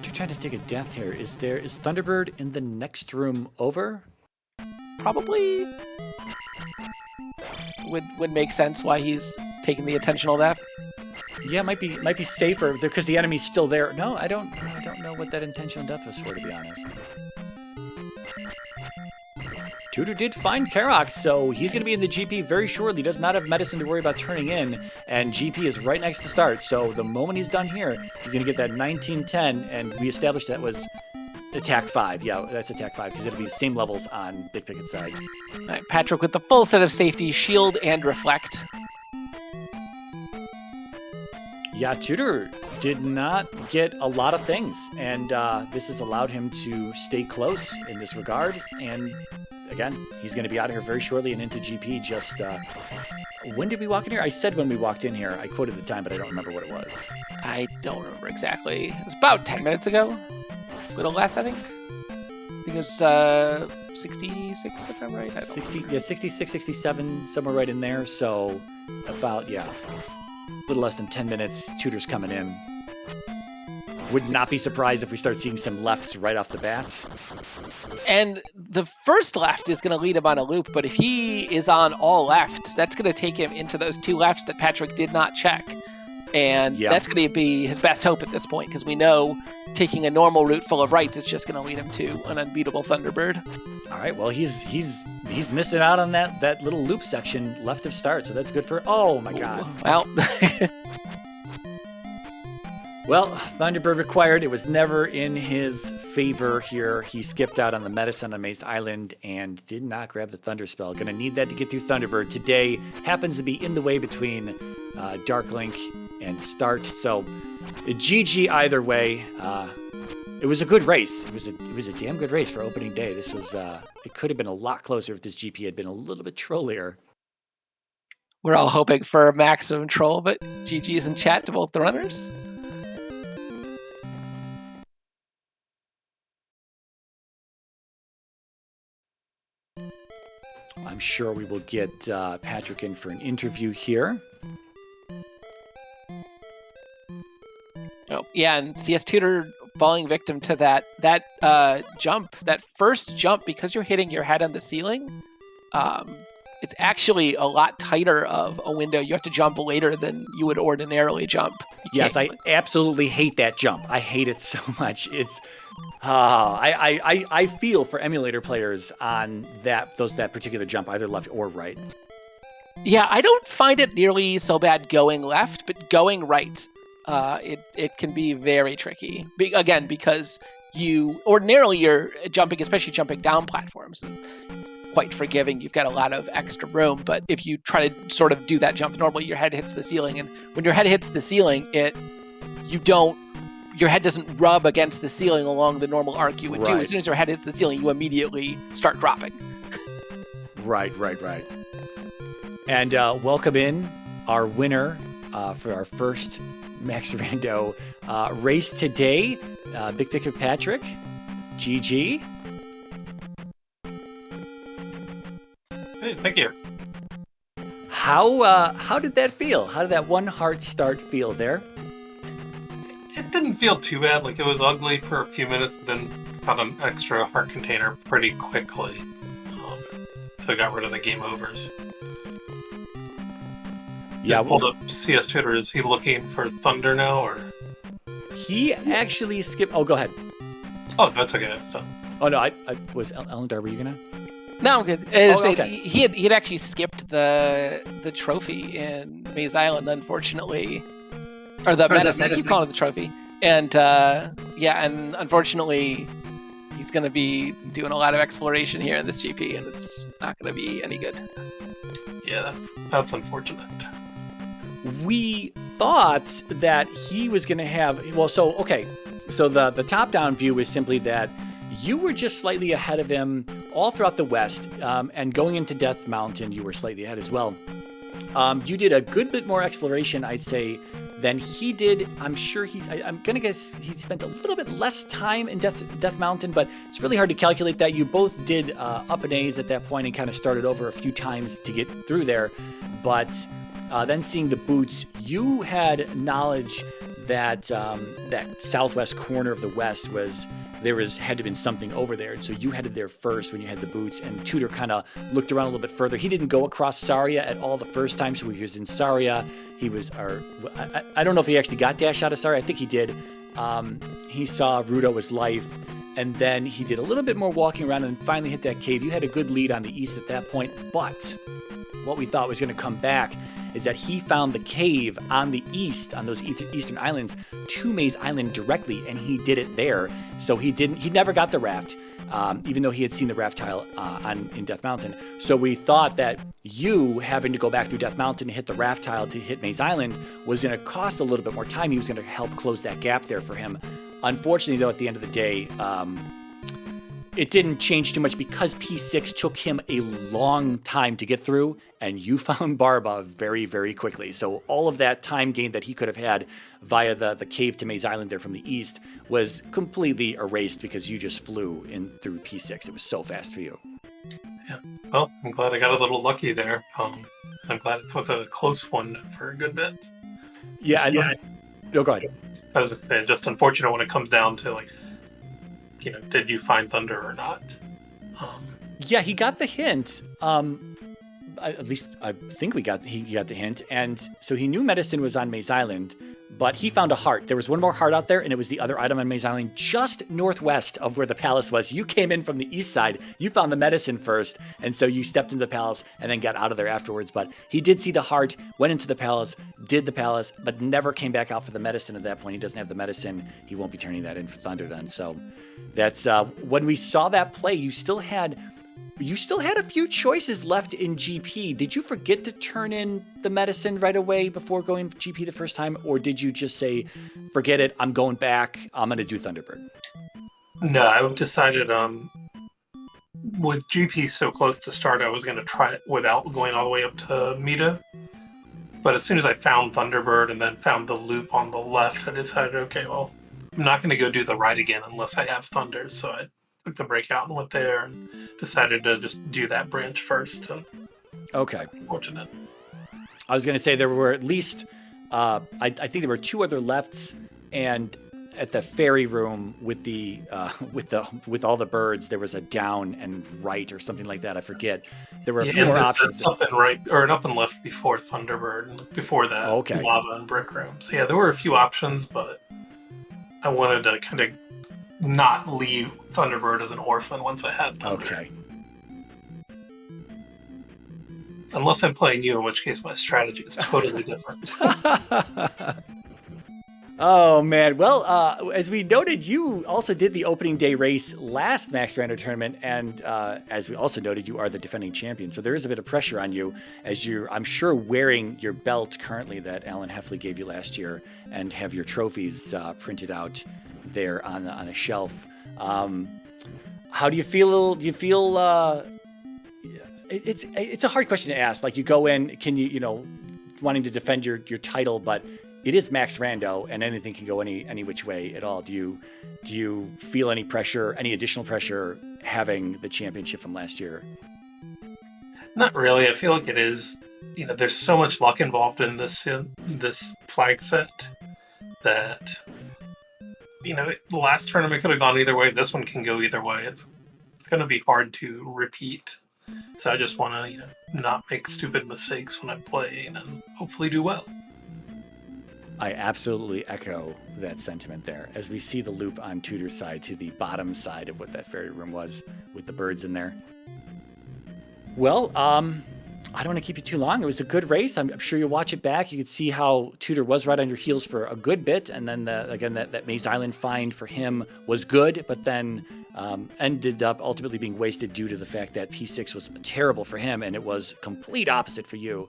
You're trying to take a death here. Is Thunderbird in the next room over? Probably would make sense why he's taking the attentional death. Yeah, might be safer because the enemy's still there. No, I don't know what that intentional death was for, to be honest. Tutor did find Karox, so he's going to be in the GP very shortly. He does not have medicine to worry about turning in, and GP is right next to start. So the moment he's done here, he's going to get that 1910, and we established that was attack 5. Yeah, that's attack 5, because it'll be the same levels on Big Picket's side. All right, Patrick with the full set of safety, shield and reflect. Yeah, Tutor did not get a lot of things, and this has allowed him to stay close in this regard, and again, he's going to be out of here very shortly and into GP. Just when did we walk in here? I said when we walked in here. I quoted the time, but I don't remember what it was. I don't remember exactly. It was about 10 minutes ago. A little less, I think. I think it was 66, if I'm right. 66, 67, somewhere right in there. So about, a little less than 10 minutes. Tutor's coming in. Would not be surprised if we start seeing some lefts right off the bat. And the first left is going to lead him on a loop, but if he is on all lefts, that's going to take him into those 2 lefts that Patrick did not check. And that's going to be his best hope at this point, because we know taking a normal route full of rights, it's just going to lead him to an unbeatable Thunderbird. All right, well, he's missing out on that little loop section left of start, so that's good for... Oh, my God. Well... Well, Thunderbird required. It was never in his favor here. He skipped out on the medicine on Maze Island and did not grab the Thunder spell. Going to need that to get through Thunderbird. Today happens to be in the way between Dark Link and Start. So, GG either way. It was a good race. It was a damn good race for opening day. This was it could have been a lot closer if this GP had been a little bit trollier. We're all hoping for maximum troll, but GG's in chat to both the runners. I'm sure we will get Patrick in for an interview here. Oh, yeah, and CS Tutor falling victim to that jump, that first jump, because you're hitting your head on the ceiling. It's actually a lot tighter of a window. You have to jump later than you would ordinarily jump. Yes, I absolutely hate that jump. I hate it so much. It's I feel for emulator players on that particular jump, either left or right. Yeah, I don't find it nearly so bad going left, but going right, it can be very tricky. Again, because you're jumping, especially jumping down platforms. And quite forgiving. You've got a lot of extra room, but if you try to sort of do that jump normally, your head hits the ceiling, and when your head hits the ceiling, your head doesn't rub against the ceiling along the normal arc you would do. Right. As soon as your head hits the ceiling, you immediately start dropping. Right. And welcome in our winner for our first Max Rando race today, Big Pick of Patrick, GG. Hey, thank you. How did that feel? How did that one heart start feel there? It didn't feel too bad. Like, it was ugly for a few minutes, but then found an extra heart container pretty quickly. So I got rid of the game overs. Yeah, Pulled up CS Tutor. Is he looking for Thunder now, or? he actually skipped. Oh, go ahead. Oh, that's okay. It's done. Oh no, I was Elendar. Were you gonna? No, I'm good. Okay. He had actually skipped the trophy in Maze Island, unfortunately, or the medicine. I keep calling it the trophy, and and unfortunately, he's going to be doing a lot of exploration here in this GP, and it's not going to be any good. Yeah, that's unfortunate. We thought that he was going to have. So the top-down view is simply that you were just slightly ahead of him all throughout the West, and going into Death Mountain, you were slightly ahead as well. You did a good bit more exploration, I'd say, than he did. I'm sure I'm gonna guess he spent a little bit less time in Death Mountain, but it's really hard to calculate that. You both did up and A's at that point and kind of started over a few times to get through there. But then seeing the boots, you had knowledge that that southwest corner of the West had to been something over there, and so you headed there first when you had the boots, and Tutor kind of looked around a little bit further. He didn't go across Saria at all the first time, so he was in Saria. I don't know if he actually got dash out of Saria. I think he did. He saw Rudo's life, and then he did a little bit more walking around and finally hit that cave. You had a good lead on the east at that point, but what we thought was going to come back is that he found the cave on the east, on those eastern islands, to Maze Island directly, and he did it there. So he never got the raft, even though he had seen the raft tile in Death Mountain. So we thought that you having to go back through Death Mountain to hit the raft tile to hit Maze Island was going to cost a little bit more time. He was going to help close that gap there for him. Unfortunately, though, at the end of the day, it didn't change too much because P6 took him a long time to get through, and you found Barba very, very quickly. So all of that time gain that he could have had via the cave to Maze Island there from the east was completely erased because you just flew in through P6. It was so fast for you. Yeah. Well, I'm glad I got a little lucky there. I'm glad it was a close one for a good bit. Yeah. No, go ahead. I was just saying, just unfortunate when it comes down to, like, did you find Thunder or not? Yeah, he got the hint. At least I think he got the hint, and so he knew medicine was on Maze Island, but he found a heart. There was one more heart out there, and it was the other item on Maze Island, just northwest of where the palace was. You came in from the east side. You found the medicine first, and so you stepped into the palace and then got out of there afterwards. But he did see the heart, went into the palace, did the palace, but never came back out for the medicine at that point. He doesn't have the medicine. He won't be turning that in for Thunder then. So that's when we saw that play. You still had a few choices left in GP. Did you forget to turn in the medicine right away before going GP the first time? Or did you just say, forget it, I'm going back, I'm going to do Thunderbird? No, I decided with GP so close to start, I was going to try it without going all the way up to Meta. But as soon as I found Thunderbird and then found the loop on the left, I decided, okay, well, I'm not going to go do the right again unless I have Thunder. So I took the breakout and went there and decided to just do that branch first. And okay. Fortunate. I was going to say there were at least, I think there were two other lefts, and at the fairy room with with all the birds, there was a down and right or something like that. I forget. There were a few more options. Up and right, or an up and left before Thunderbird, before that lava and brick room. So yeah, there were a few options, but I wanted to kind of not leave Thunderbird as an orphan once I had Thunder. Okay. Unless I'm playing you, in which case my strategy is totally different. Oh man! Well, as we noted, you also did the opening day race last Max Rando tournament, and as we also noted, you are the defending champion. So there is a bit of pressure on you, as you're, I'm sure, wearing your belt currently that Alan Heffley gave you last year, and have your trophies printed out there on a shelf. How do you feel? Do you feel? It's a hard question to ask. Like, you go in, can you wanting to defend your title, but it is Max Rando, and anything can go any which way at all. Do you feel any pressure, any additional pressure, having the championship from last year? Not really. I feel like it is. There's so much luck involved in this flag set that the last tournament could have gone either way. This one can go either way. It's going to be hard to repeat. So I just want to not make stupid mistakes when I'm playing and hopefully do well. I absolutely echo that sentiment there, as we see the loop on Tudor's side to the bottom side of what that fairy room was, with the birds in there. Well, I don't want to keep you too long. It was a good race. I'm sure you'll watch it back. You could see how Tudor was right on your heels for a good bit, and then that Maze Island find for him was good, but then ended up ultimately being wasted due to the fact that P6 was terrible for him, and it was complete opposite for you.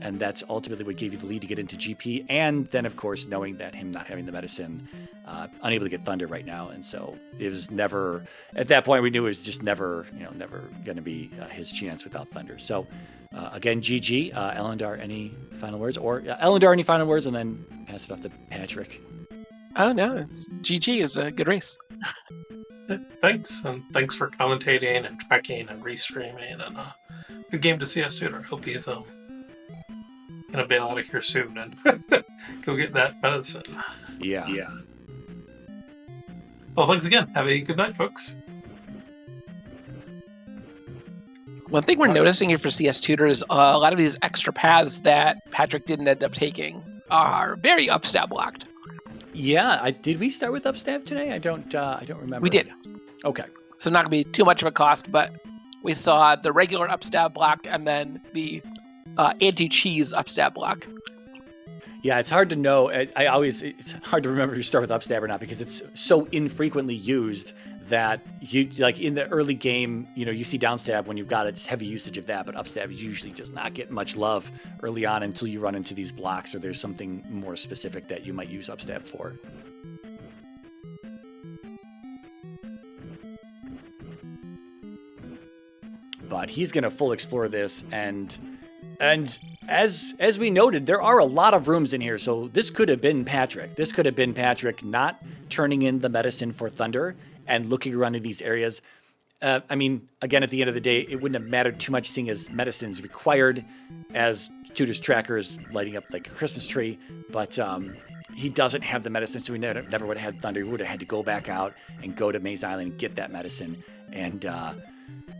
And that's ultimately what gave you the lead to get into GP. And then, of course, knowing that him not having the medicine, unable to get Thunder right now. And so it was never, at that point, we knew it was just never going to be his chance without Thunder. So, again, GG. Elendar, any final words? Or Elendar, any final words? And then pass it off to Patrick. Oh, no. GG is a good race. Thanks. And thanks for commentating and tracking and restreaming. And good game to CS Tutor. I hope he's gonna bail out of here soon and go get that medicine. Yeah. Well, thanks again. Have a good night, folks. One thing we're noticing here for CS Tutor is a lot of these extra paths that Patrick didn't end up taking are very upstab blocked. Yeah, did we start with upstab today? I don't remember. We did. Okay. So not gonna be too much of a cost, but we saw the regular upstab block and then the anti-cheese upstab block. Yeah, it's hard to know. It's hard to remember if you start with upstab or not, because it's so infrequently used that you, like in the early game, you see downstab when you've got its heavy usage of that, but upstab usually does not get much love early on until you run into these blocks or there's something more specific that you might use upstab for. But he's going to full explore this, and as we noted, there are a lot of rooms in here, so this could have been Patrick. This could have been Patrick not turning in the medicine for Thunder and looking around in these areas. I mean, again, at the end of the day, it wouldn't have mattered too much, seeing as medicine's required, as Tudor's tracker is lighting up like a Christmas tree, but he doesn't have the medicine, so he never would have had Thunder. He would have had to go back out and go to Maze Island and get that medicine, and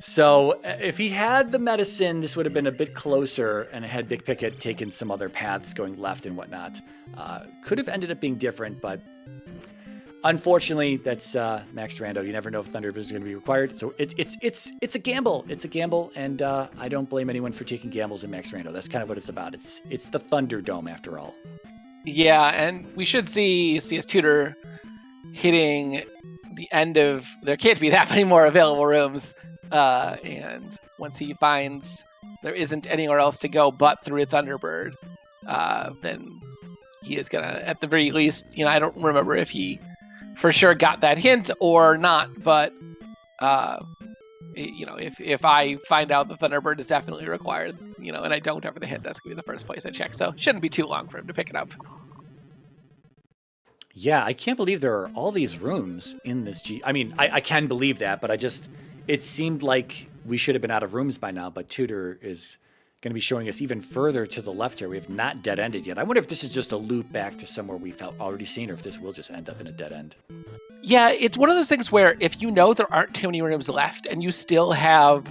so if he had the medicine, this would have been a bit closer, and had Big Picket taken some other paths going left and whatnot, could have ended up being different, but unfortunately, that's Max Rando. You never know if Thunder is going to be required, so it's a gamble. It's a gamble, and I don't blame anyone for taking gambles in Max Rando. That's kind of what it's about. It's the Thunderdome, after all. Yeah, and we should see CS Tutor hitting the end of, there can't be that many more available rooms. And once he finds there isn't anywhere else to go but through Thunderbird, then he is gonna, at the very least, I don't remember if he for sure got that hint or not, but if I find out the Thunderbird is definitely required, and I don't have the hint, that's gonna be the first place I check. So it shouldn't be too long for him to pick it up. Yeah, I can't believe there are all these rooms in this I mean, I can believe that, but it seemed like we should have been out of rooms by now, but Tudor is going to be showing us even further to the left here. We have not dead-ended yet. I wonder if this is just a loop back to somewhere we've already seen, or if this will just end up in a dead end. Yeah, it's one of those things where if you know there aren't too many rooms left, and you still have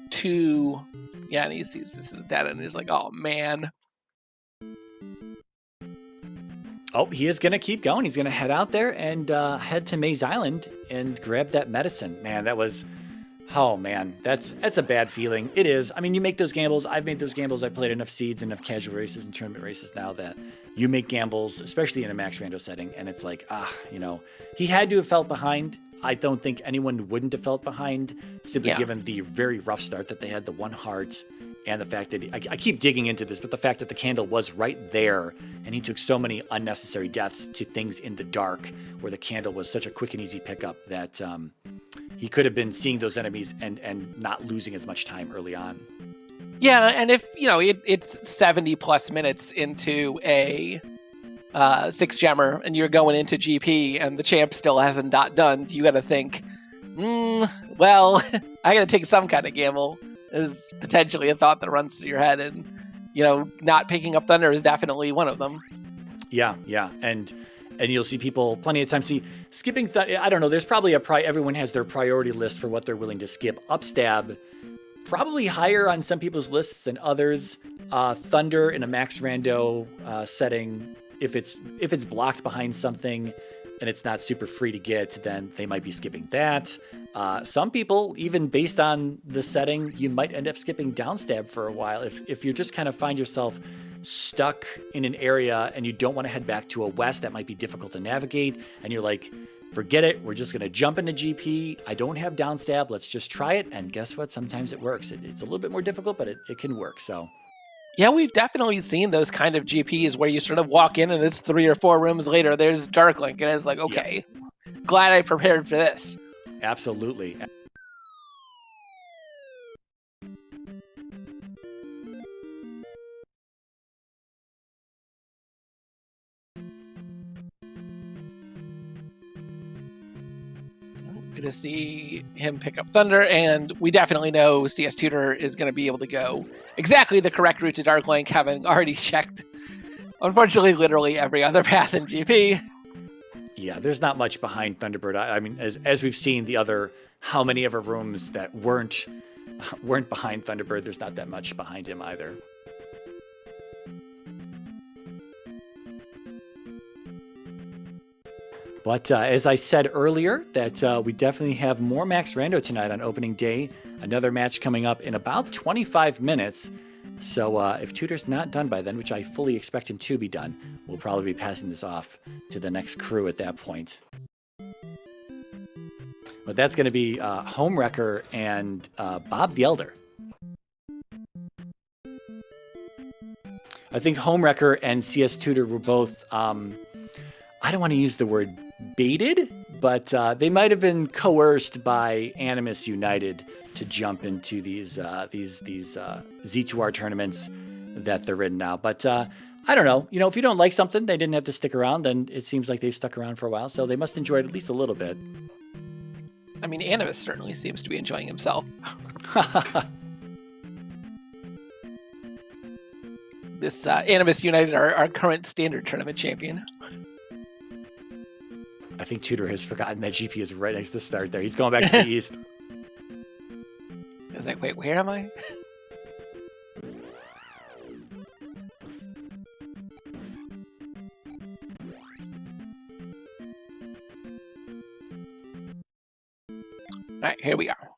two... Yeah, and he sees this is a dead end, and he's like, oh, man. Oh, he is going to keep going. He's going to head out there and head to Maze Island and grab that medicine. Man, that was... Oh man, that's a bad feeling. It is. I mean, you make those gambles. I've made those gambles. I played enough seeds, enough casual races and tournament races now that you make gambles, especially in a Max Rando setting, and it's like, he had to have felt behind. I don't think anyone wouldn't have felt behind, simply given the very rough start that they had, the one heart, and the fact that I keep digging into this, but the fact that the candle was right there, and he took so many unnecessary deaths to things in the dark, where the candle was such a quick and easy pickup that he could have been seeing those enemies and not losing as much time early on. Yeah, and if, it's 70 plus minutes into a 6-gemmer and you're going into GP and the champ still hasn't done, you got to think, well, I got to take some kind of gamble. Is potentially a thought that runs through your head, and, not picking up Thunder is definitely one of them. Yeah. And you'll see people plenty of times skipping. I don't know. There's probably everyone has their priority list for what they're willing to skip. Upstab, probably higher on some people's lists than others. Thunder in a Max Rando setting, if it's blocked behind something and it's not super free to get, then they might be skipping that. Some people, even based on the setting, you might end up skipping downstab for a while. If you just kind of find yourself stuck in an area and you don't want to head back to a west that might be difficult to navigate, and you're like, forget it, we're just going to jump into GP. I don't have downstab, let's just try it. And guess what? Sometimes it works. It's a little bit more difficult, but it can work. So yeah, we've definitely seen those kind of GPs where you sort of walk in and it's 3 or 4 rooms later, there's Dark Link, and it's like, okay, glad I prepared for this. Absolutely. Going to see him pick up Thunder, and we definitely know CS Tutor is going to be able to go exactly the correct route to Dark Link, having already checked, unfortunately, literally every other path in GP. Yeah, there's not much behind Thunderbird. I mean, as we've seen the other, how many ever rooms that weren't behind Thunderbird, there's not that much behind him either. But as I said earlier, that we definitely have more Max Rando tonight on opening day. Another match coming up in about 25 minutes. So if Tutor's not done by then, which I fully expect him to be done, we'll probably be passing this off to the next crew at that point. But that's going to be Homewrecker and Bob the Elder. I think Homewrecker and CS Tutor were both, I don't want to use the word baited, but they might have been coerced by Animus United to jump into these Z2R tournaments that they're in now. But I don't know. If you don't like something, they didn't have to stick around, and it seems like they've stuck around for a while, so they must enjoy it at least a little bit. I mean, Animus certainly seems to be enjoying himself. This Animus United, our current standard tournament champion. I think Tutor has forgotten that GP is right next to start there. He's going back to the east. I was like, wait, where am I? All right, here we are.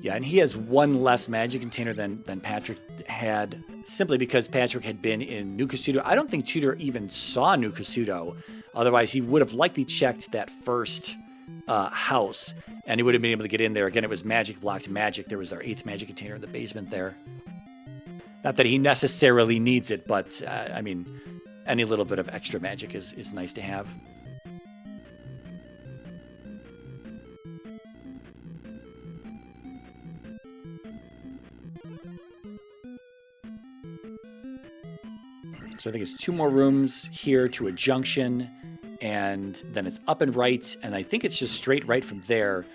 Yeah, and he has one less magic container than Patrick had, simply because Patrick had been in New Kasuto. I don't think Tutor even saw New Kasuto. Otherwise, he would have likely checked that first house, and he would have been able to get in there. Again, it was magic blocked magic. There was our 8th magic container in the basement there. Not that he necessarily needs it, but, I mean, any little bit of extra magic is nice to have. So I think it's 2 more rooms here to a junction, and then it's up and right, and I think it's just straight right from there.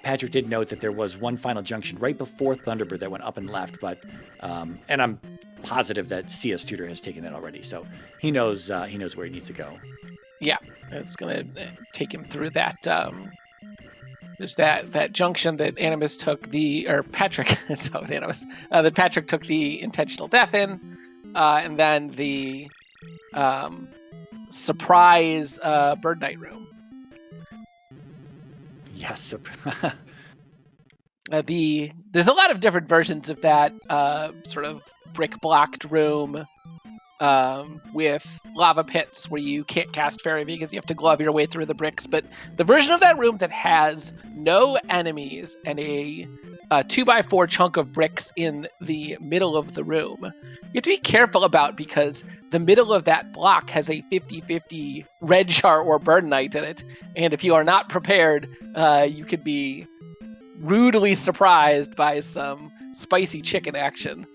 Patrick did note that there was one final junction right before Thunderbird that went up and left, but and I'm positive that CS Tutor has taken that already, so he knows where he needs to go. Yeah, it's gonna take him through that. There's that junction that Animus took Patrick. So Animus that Patrick took the intentional death in. And then the surprise Bird Night room. Yes. There's a lot of different versions of that sort of brick blocked room with lava pits where you can't cast fairy because you have to glove your way through the bricks. But the version of that room that has no enemies and a 2x4 chunk of bricks in the middle of the room, you have to be careful about, because the middle of that block has a 50-50 red char or burn knight in it. And if you are not prepared, you could be rudely surprised by some spicy chicken action.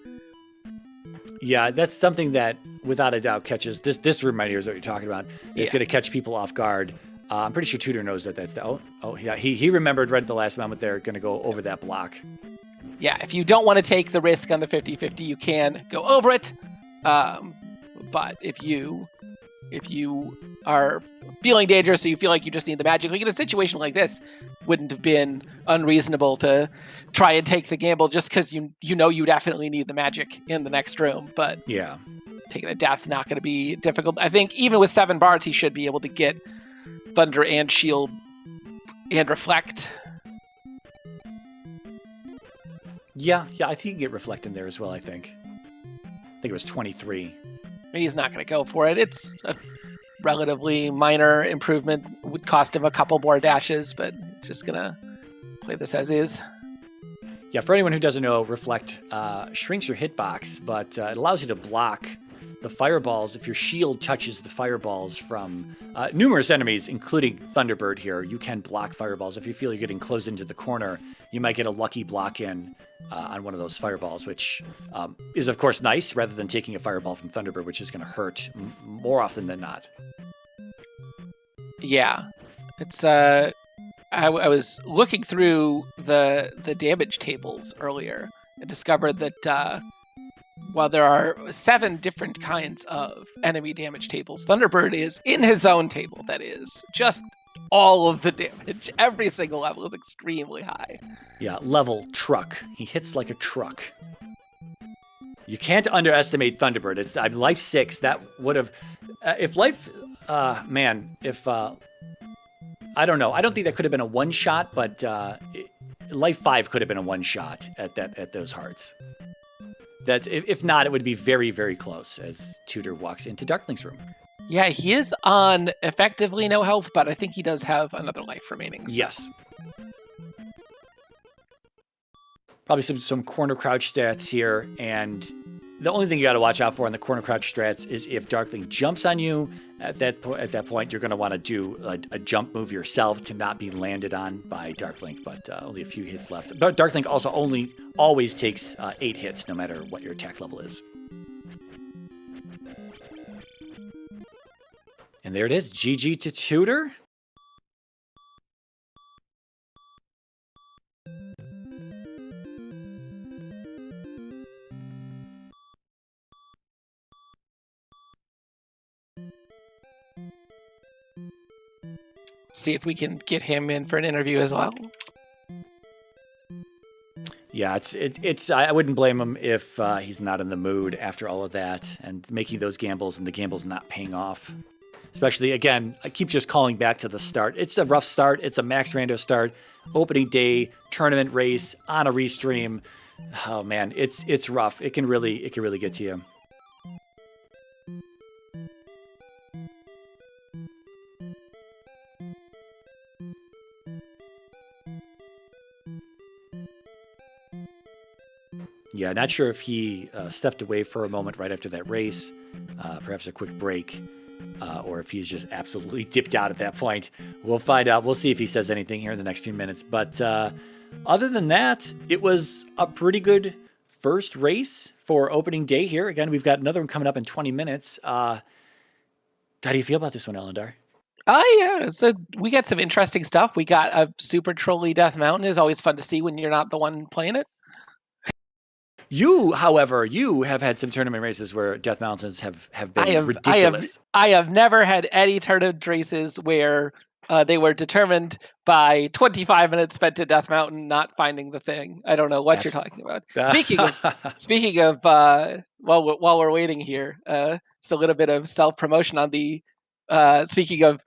Yeah, that's something that, without a doubt, catches this room right here is what you're talking about. It's going to catch people off guard. I'm pretty sure Tutor knows that that's the... Oh, yeah, he remembered right at the last moment they're going to go over that block. Yeah, if you don't want to take the risk on the 50-50, you can go over it. But if you are feeling dangerous, or you feel like you just need the magic, like in a situation like this, wouldn't have been unreasonable to try and take the gamble just because you know you definitely need the magic in the next room. But yeah, taking a death not going to be difficult. I think even with 7 bars, he should be able to get Thunder and Shield and Reflect. Yeah, I think you can get Reflect in there as well, I think it was 23. He's not going to go for it. It's a relatively minor improvement. Would cost him a couple more dashes, but just going to play this as is. Yeah, for anyone who doesn't know, Reflect shrinks your hitbox, but it allows you to block the fireballs if your shield touches the fireballs from numerous enemies, including Thunderbird here. You can block fireballs. If you feel you're getting closed into the corner, you might get a lucky block in on one of those fireballs, which is, of course, nice, rather than taking a fireball from Thunderbird, which is going to hurt more often than not. Yeah. It's... I was looking through the damage tables earlier and discovered that while there are 7 different kinds of enemy damage tables, Thunderbird is in his own table. That is just all of the damage. Every single level is extremely high. Yeah, level truck. He hits like a truck. You can't underestimate Thunderbird. It's life 6. That would have, if life, if I don't know. I don't think that could have been a one shot, but life 5 could have been a one shot at those hearts. That if not, it would be very, very close as Tutor walks into Darkling's room. Yeah, he is on effectively no health, but I think he does have another life remaining. So. Yes. Probably some corner crouch stats here, and the only thing you got to watch out for in the corner crouch strats is if Darkling jumps on you. At that point, you're going to want to do a jump move yourself to not be landed on by Darkling, but only a few hits left. But Darkling also always takes 8 hits, no matter what your attack level is. And there it is, GG to Tutor. See if we can get him in for an interview as well. Yeah, it's. I wouldn't blame him if he's not in the mood after all of that and making those gambles and the gambles not paying off. Especially, again, I keep just calling back to the start. It's a rough start. It's a Max Rando start. Opening day, tournament race, on a restream. Oh, man, it's rough. It can really get to you. Yeah, not sure if he stepped away for a moment right after that race, perhaps a quick break, or if he's just absolutely dipped out at that point. We'll find out. We'll see if he says anything here in the next few minutes. But other than that, it was a pretty good first race for opening day here. Again, we've got another one coming up in 20 minutes. How do you feel about this one, Elendar? Oh, yeah. So we got some interesting stuff. We got a super trolly Death Mountain. It's always fun to see when you're not the one playing it. You, however, have had some tournament races where Death Mountains have been ridiculous. I have never had any tournament races where they were determined by 25 minutes spent at Death Mountain not finding the thing. I don't know what you're talking about. Speaking of, while we're waiting here, just a little bit of self-promotion on the, speaking of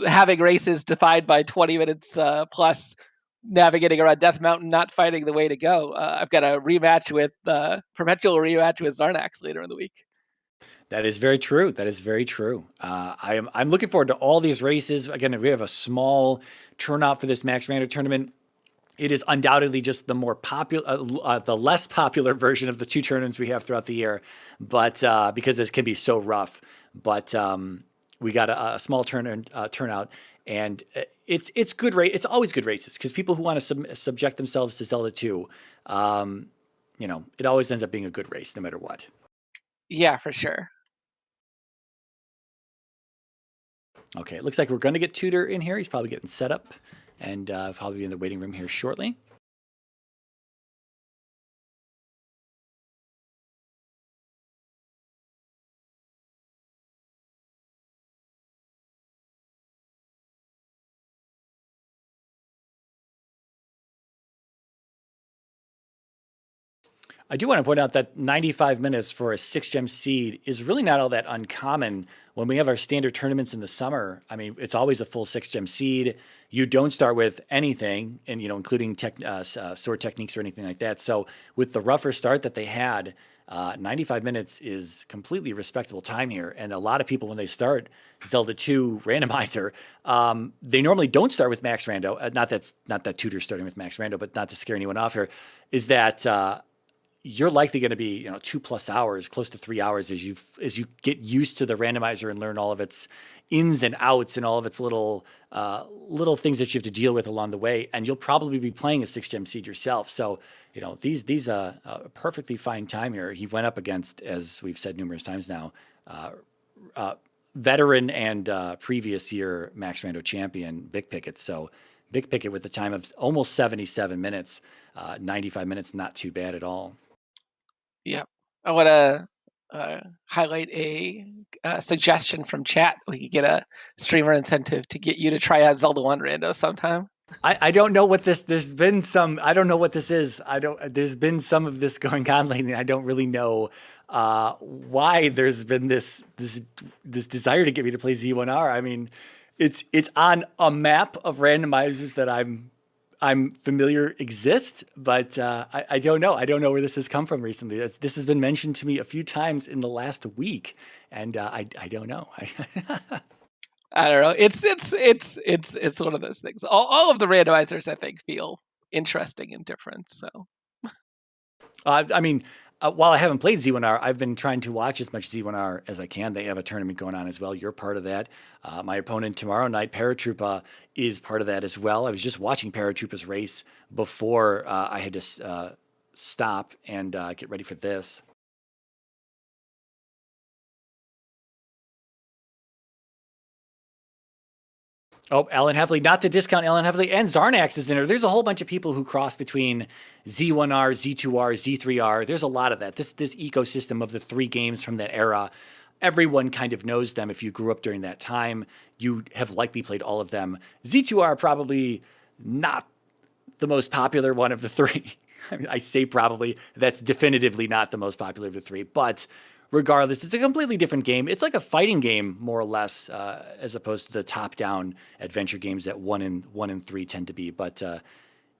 having races defined by 20 minutes plus navigating around Death Mountain, not finding the way to go. I've got a rematch with perpetual rematch with Zarnax later in the week. That is very true. That is very true. I'm looking forward to all these races. Again, we have a small turnout for this Max Rando tournament. It is undoubtedly just the more popular, the less popular version of the 2 tournaments we have throughout the year, but because this can be so rough. But we got a small turnout, and it's good race. It's always good races because people who want to subject themselves to Zelda 2, it always ends up being a good race no matter what. Yeah, for sure. Okay, it looks like we're going to get Tutor in here. He's probably getting set up and probably in the waiting room here shortly. I do want to point out that 95 minutes for a 6-gem seed is really not all that uncommon when we have our standard tournaments in the summer. I mean, it's always a full 6-gem seed. You don't start with anything, and including sword techniques or anything like that. So with the rougher start that they had, 95 minutes is completely respectable time here. And a lot of people, when they start Zelda 2 Randomizer, they normally don't start with Max Rando. Not that Tutor's starting with Max Rando, but not to scare anyone off here, is that you're likely going to be 2+ hours, close to 3 hours as you get used to the randomizer and learn all of its ins and outs and all of its little things that you have to deal with along the way. And you'll probably be playing a 6-gem seed yourself. So these a perfectly fine time here. He went up against, as we've said numerous times now, veteran and previous year Max Rando champion Big Pickett. So Big Pickett with the time of almost 77 minutes, 95 minutes, not too bad at all. Yeah. I want to highlight a suggestion from chat. We could get a streamer incentive to get you to try out Zelda 1 Rando sometime. I don't know what there's been some, I don't know what this is. There's been some of this going on lately. I don't really know why there's been this desire to get me to play Z1R. I mean, it's on a map of randomizers that I'm familiar exist, but I don't know. I don't know where this has come from recently. This has been mentioned to me a few times in the last week, and I don't know. I don't know. It's one of those things. All of the randomizers, I think, feel interesting and different. So, I mean, while I haven't played Z1R, I've been trying to watch as much Z1R as I can. They have a tournament going on as well. You're part of that. My opponent tomorrow night, Paratroopa, is part of that as well. I was just watching Paratroopa's race before I had to stop and get ready for this. Oh, Alan Heffley, not to discount Alan Heffley, and Zarnax is in there. There's a whole bunch of people who cross between Z1R, Z2R, Z3R. There's a lot of that. This ecosystem of the 3 games from that era, everyone kind of knows them. If you grew up during that time, you have likely played all of them. Z2R probably not the most popular one of the 3. I mean, I say probably. That's definitively not the most popular of the 3, but regardless, it's a completely different game. It's like a fighting game, more or less, as opposed to the top-down adventure games that 1 and 3 tend to be. But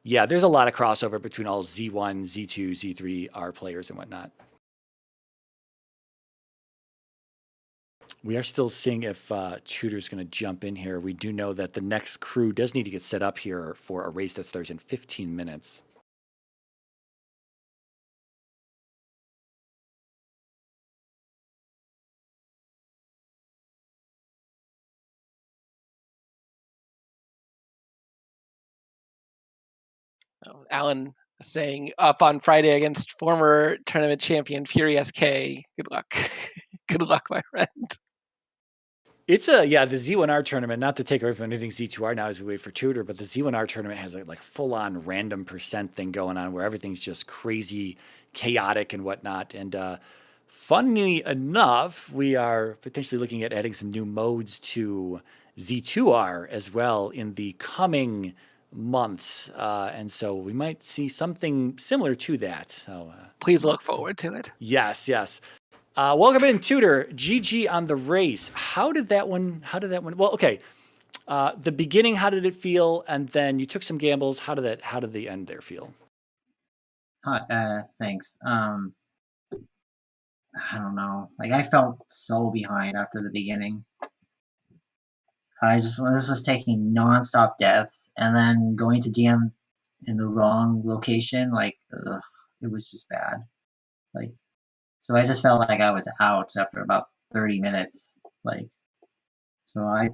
yeah, there's a lot of crossover between all Z1, Z2, Z3R players and whatnot. We are still seeing if Tutor's going to jump in here. We do know that the next crew does need to get set up here for a race that starts in 15 minutes. Alan saying up on Friday against former tournament champion Fury SK. Good luck. Good luck, my friend. It's the Z1R tournament, not to take away from anything Z2R now as we wait for Tutor, but the Z1R tournament has like full-on random percent thing going on where everything's just crazy, chaotic and whatnot. And funnily enough, we are potentially looking at adding some new modes to Z2R as well in the coming months. And so we might see something similar to that. So please look forward to it. Yes. Welcome in, Tutor. GG on the race. How did that one? Well, okay. The beginning, how did it feel? And then you took some gambles. How did the end there feel? Thanks. I don't know. Like, I felt so behind after the beginning. This was taking nonstop deaths, and then going to DM in the wrong location. Like, ugh, it was just bad. Like, so I just felt like I was out after about 30 minutes. Like, so I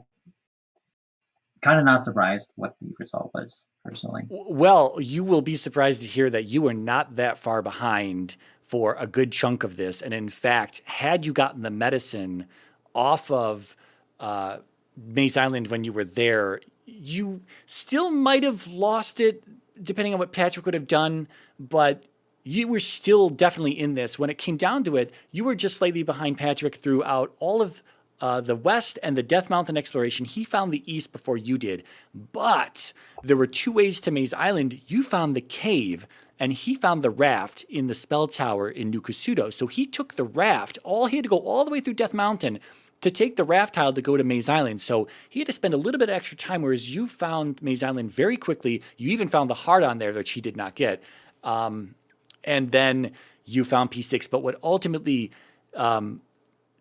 kind of not surprised what the result was, personally. Well, you will be surprised to hear that you were not that far behind for a good chunk of this. And in fact, had you gotten the medicine off of Maze Island when you were there, you still might have lost it, depending on what Patrick would have done. But you were still definitely in this. When it came down to it, you were just slightly behind Patrick throughout all of the west and the Death Mountain exploration. He found the east before you did. But there were two ways to Maze Island. You found the cave, and he found the raft in the spell tower in New Kusuto. So he took the raft. He had to go all the way through Death Mountain to take the raft tile to go to Maze Island. So he had to spend a little bit of extra time, whereas you found Maze Island very quickly. You even found the heart on there, which he did not get. And then you found P6. But what ultimately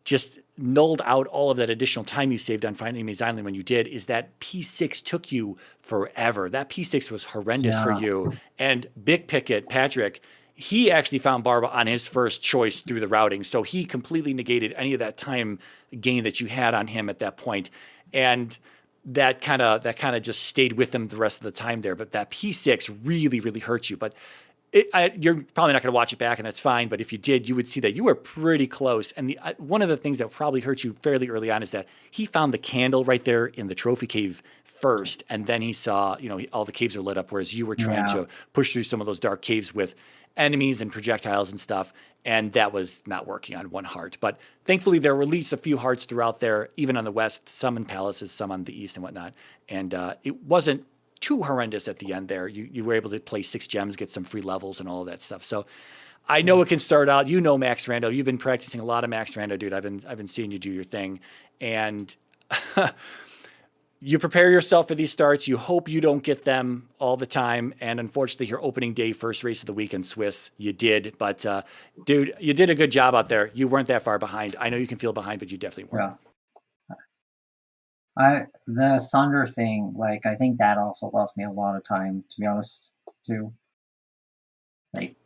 just nulled out all of that additional time you saved on finding Maze Island when you did is that P6 took you forever. That P6 was horrendous for you. And Big Picket, Patrick, he actually found Barba on his first choice through the routing. So he completely negated any of that time gain that you had on him at that point. And that kind of just stayed with him the rest of the time there. But that P6 really, really hurt you. But you're probably not going to watch it back, and that's fine. But if you did, you would see that you were pretty close. And one of the things that probably hurt you fairly early on is that he found the candle right there in the trophy cave first, and then he saw, all the caves are lit up, whereas you were trying to push through some of those dark caves with enemies and projectiles and stuff, and that was not working on one heart. But thankfully, there were at least a few hearts throughout there, even on the west, some in palaces, some on the east and whatnot. And it wasn't too horrendous at the end there. You were able to play 6 gems, get some free levels and all of that stuff. So I know it can start out, Max Rando. You've been practicing a lot of Max Rando, dude. I've been seeing you do your thing. And you prepare yourself for these starts. You hope you don't get them all the time. And unfortunately, your opening day, first race of the week in Swiss, you did. But dude, you did a good job out there. You weren't that far behind. I know you can feel behind, but you definitely weren't. Yeah. The thunder thing, like, I think that also lost me a lot of time, to be honest, too. Like,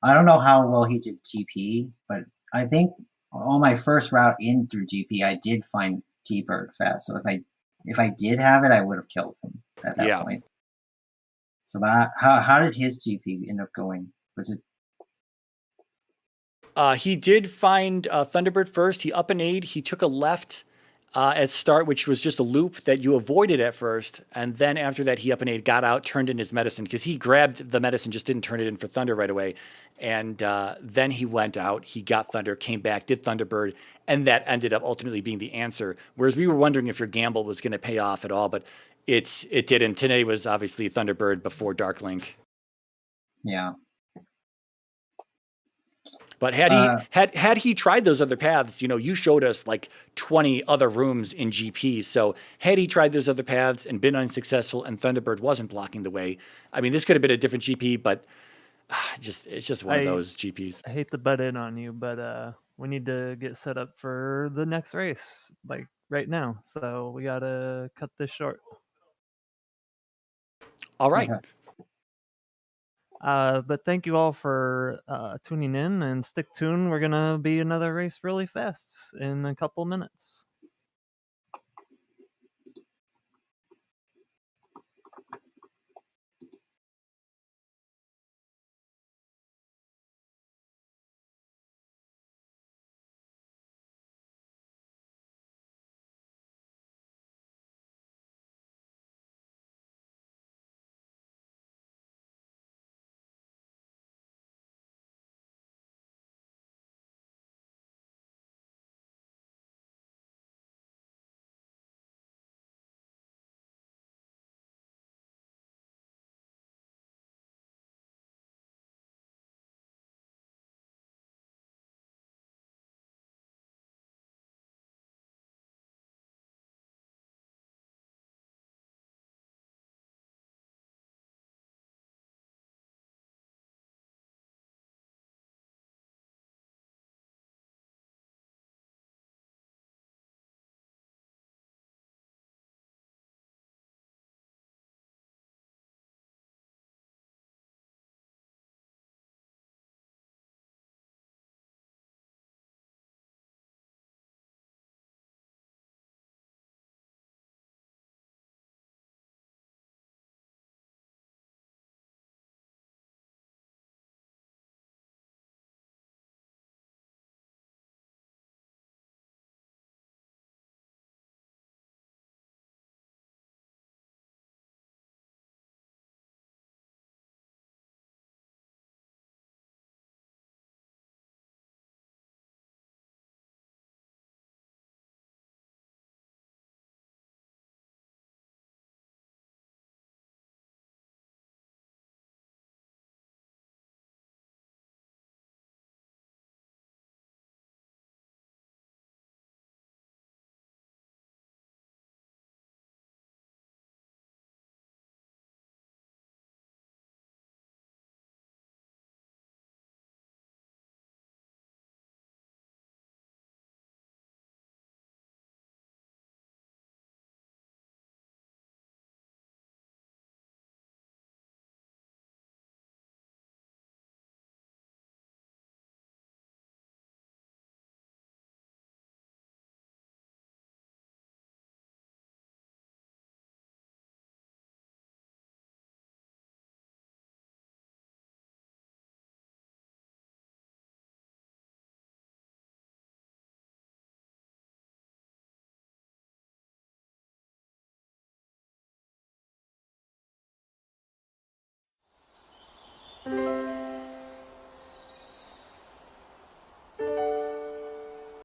I don't know how well he did GP, but I think on my first route in through GP, I did find T-Bird fast. So if I did have it, I would have killed him at that point. So how did his GP end up going? Was it? He did find Thunderbird first. He up and A'd. He took a left at start, which was just a loop that you avoided at first. And then after that, he up and A'd, got out, turned in his medicine, because he grabbed the medicine, just didn't turn it in for Thunder right away. And then he went out, he got Thunder, came back, did Thunderbird, and that ended up ultimately being the answer. Whereas we were wondering if your gamble was going to pay off at all, but it didn't. Today was obviously Thunderbird before Dark Link. Yeah. But had he tried those other paths, you showed us like 20 other rooms in GP. So had he tried those other paths and been unsuccessful and Thunderbird wasn't blocking the way, I mean, this could have been a different GP, but it's just one of those GPs. I hate to butt in on you, but we need to get set up for the next race, like right now. So we got to cut this short. All right. Okay. But thank you all for tuning in, and stick tuned. We're going to be another race really fast in a couple minutes.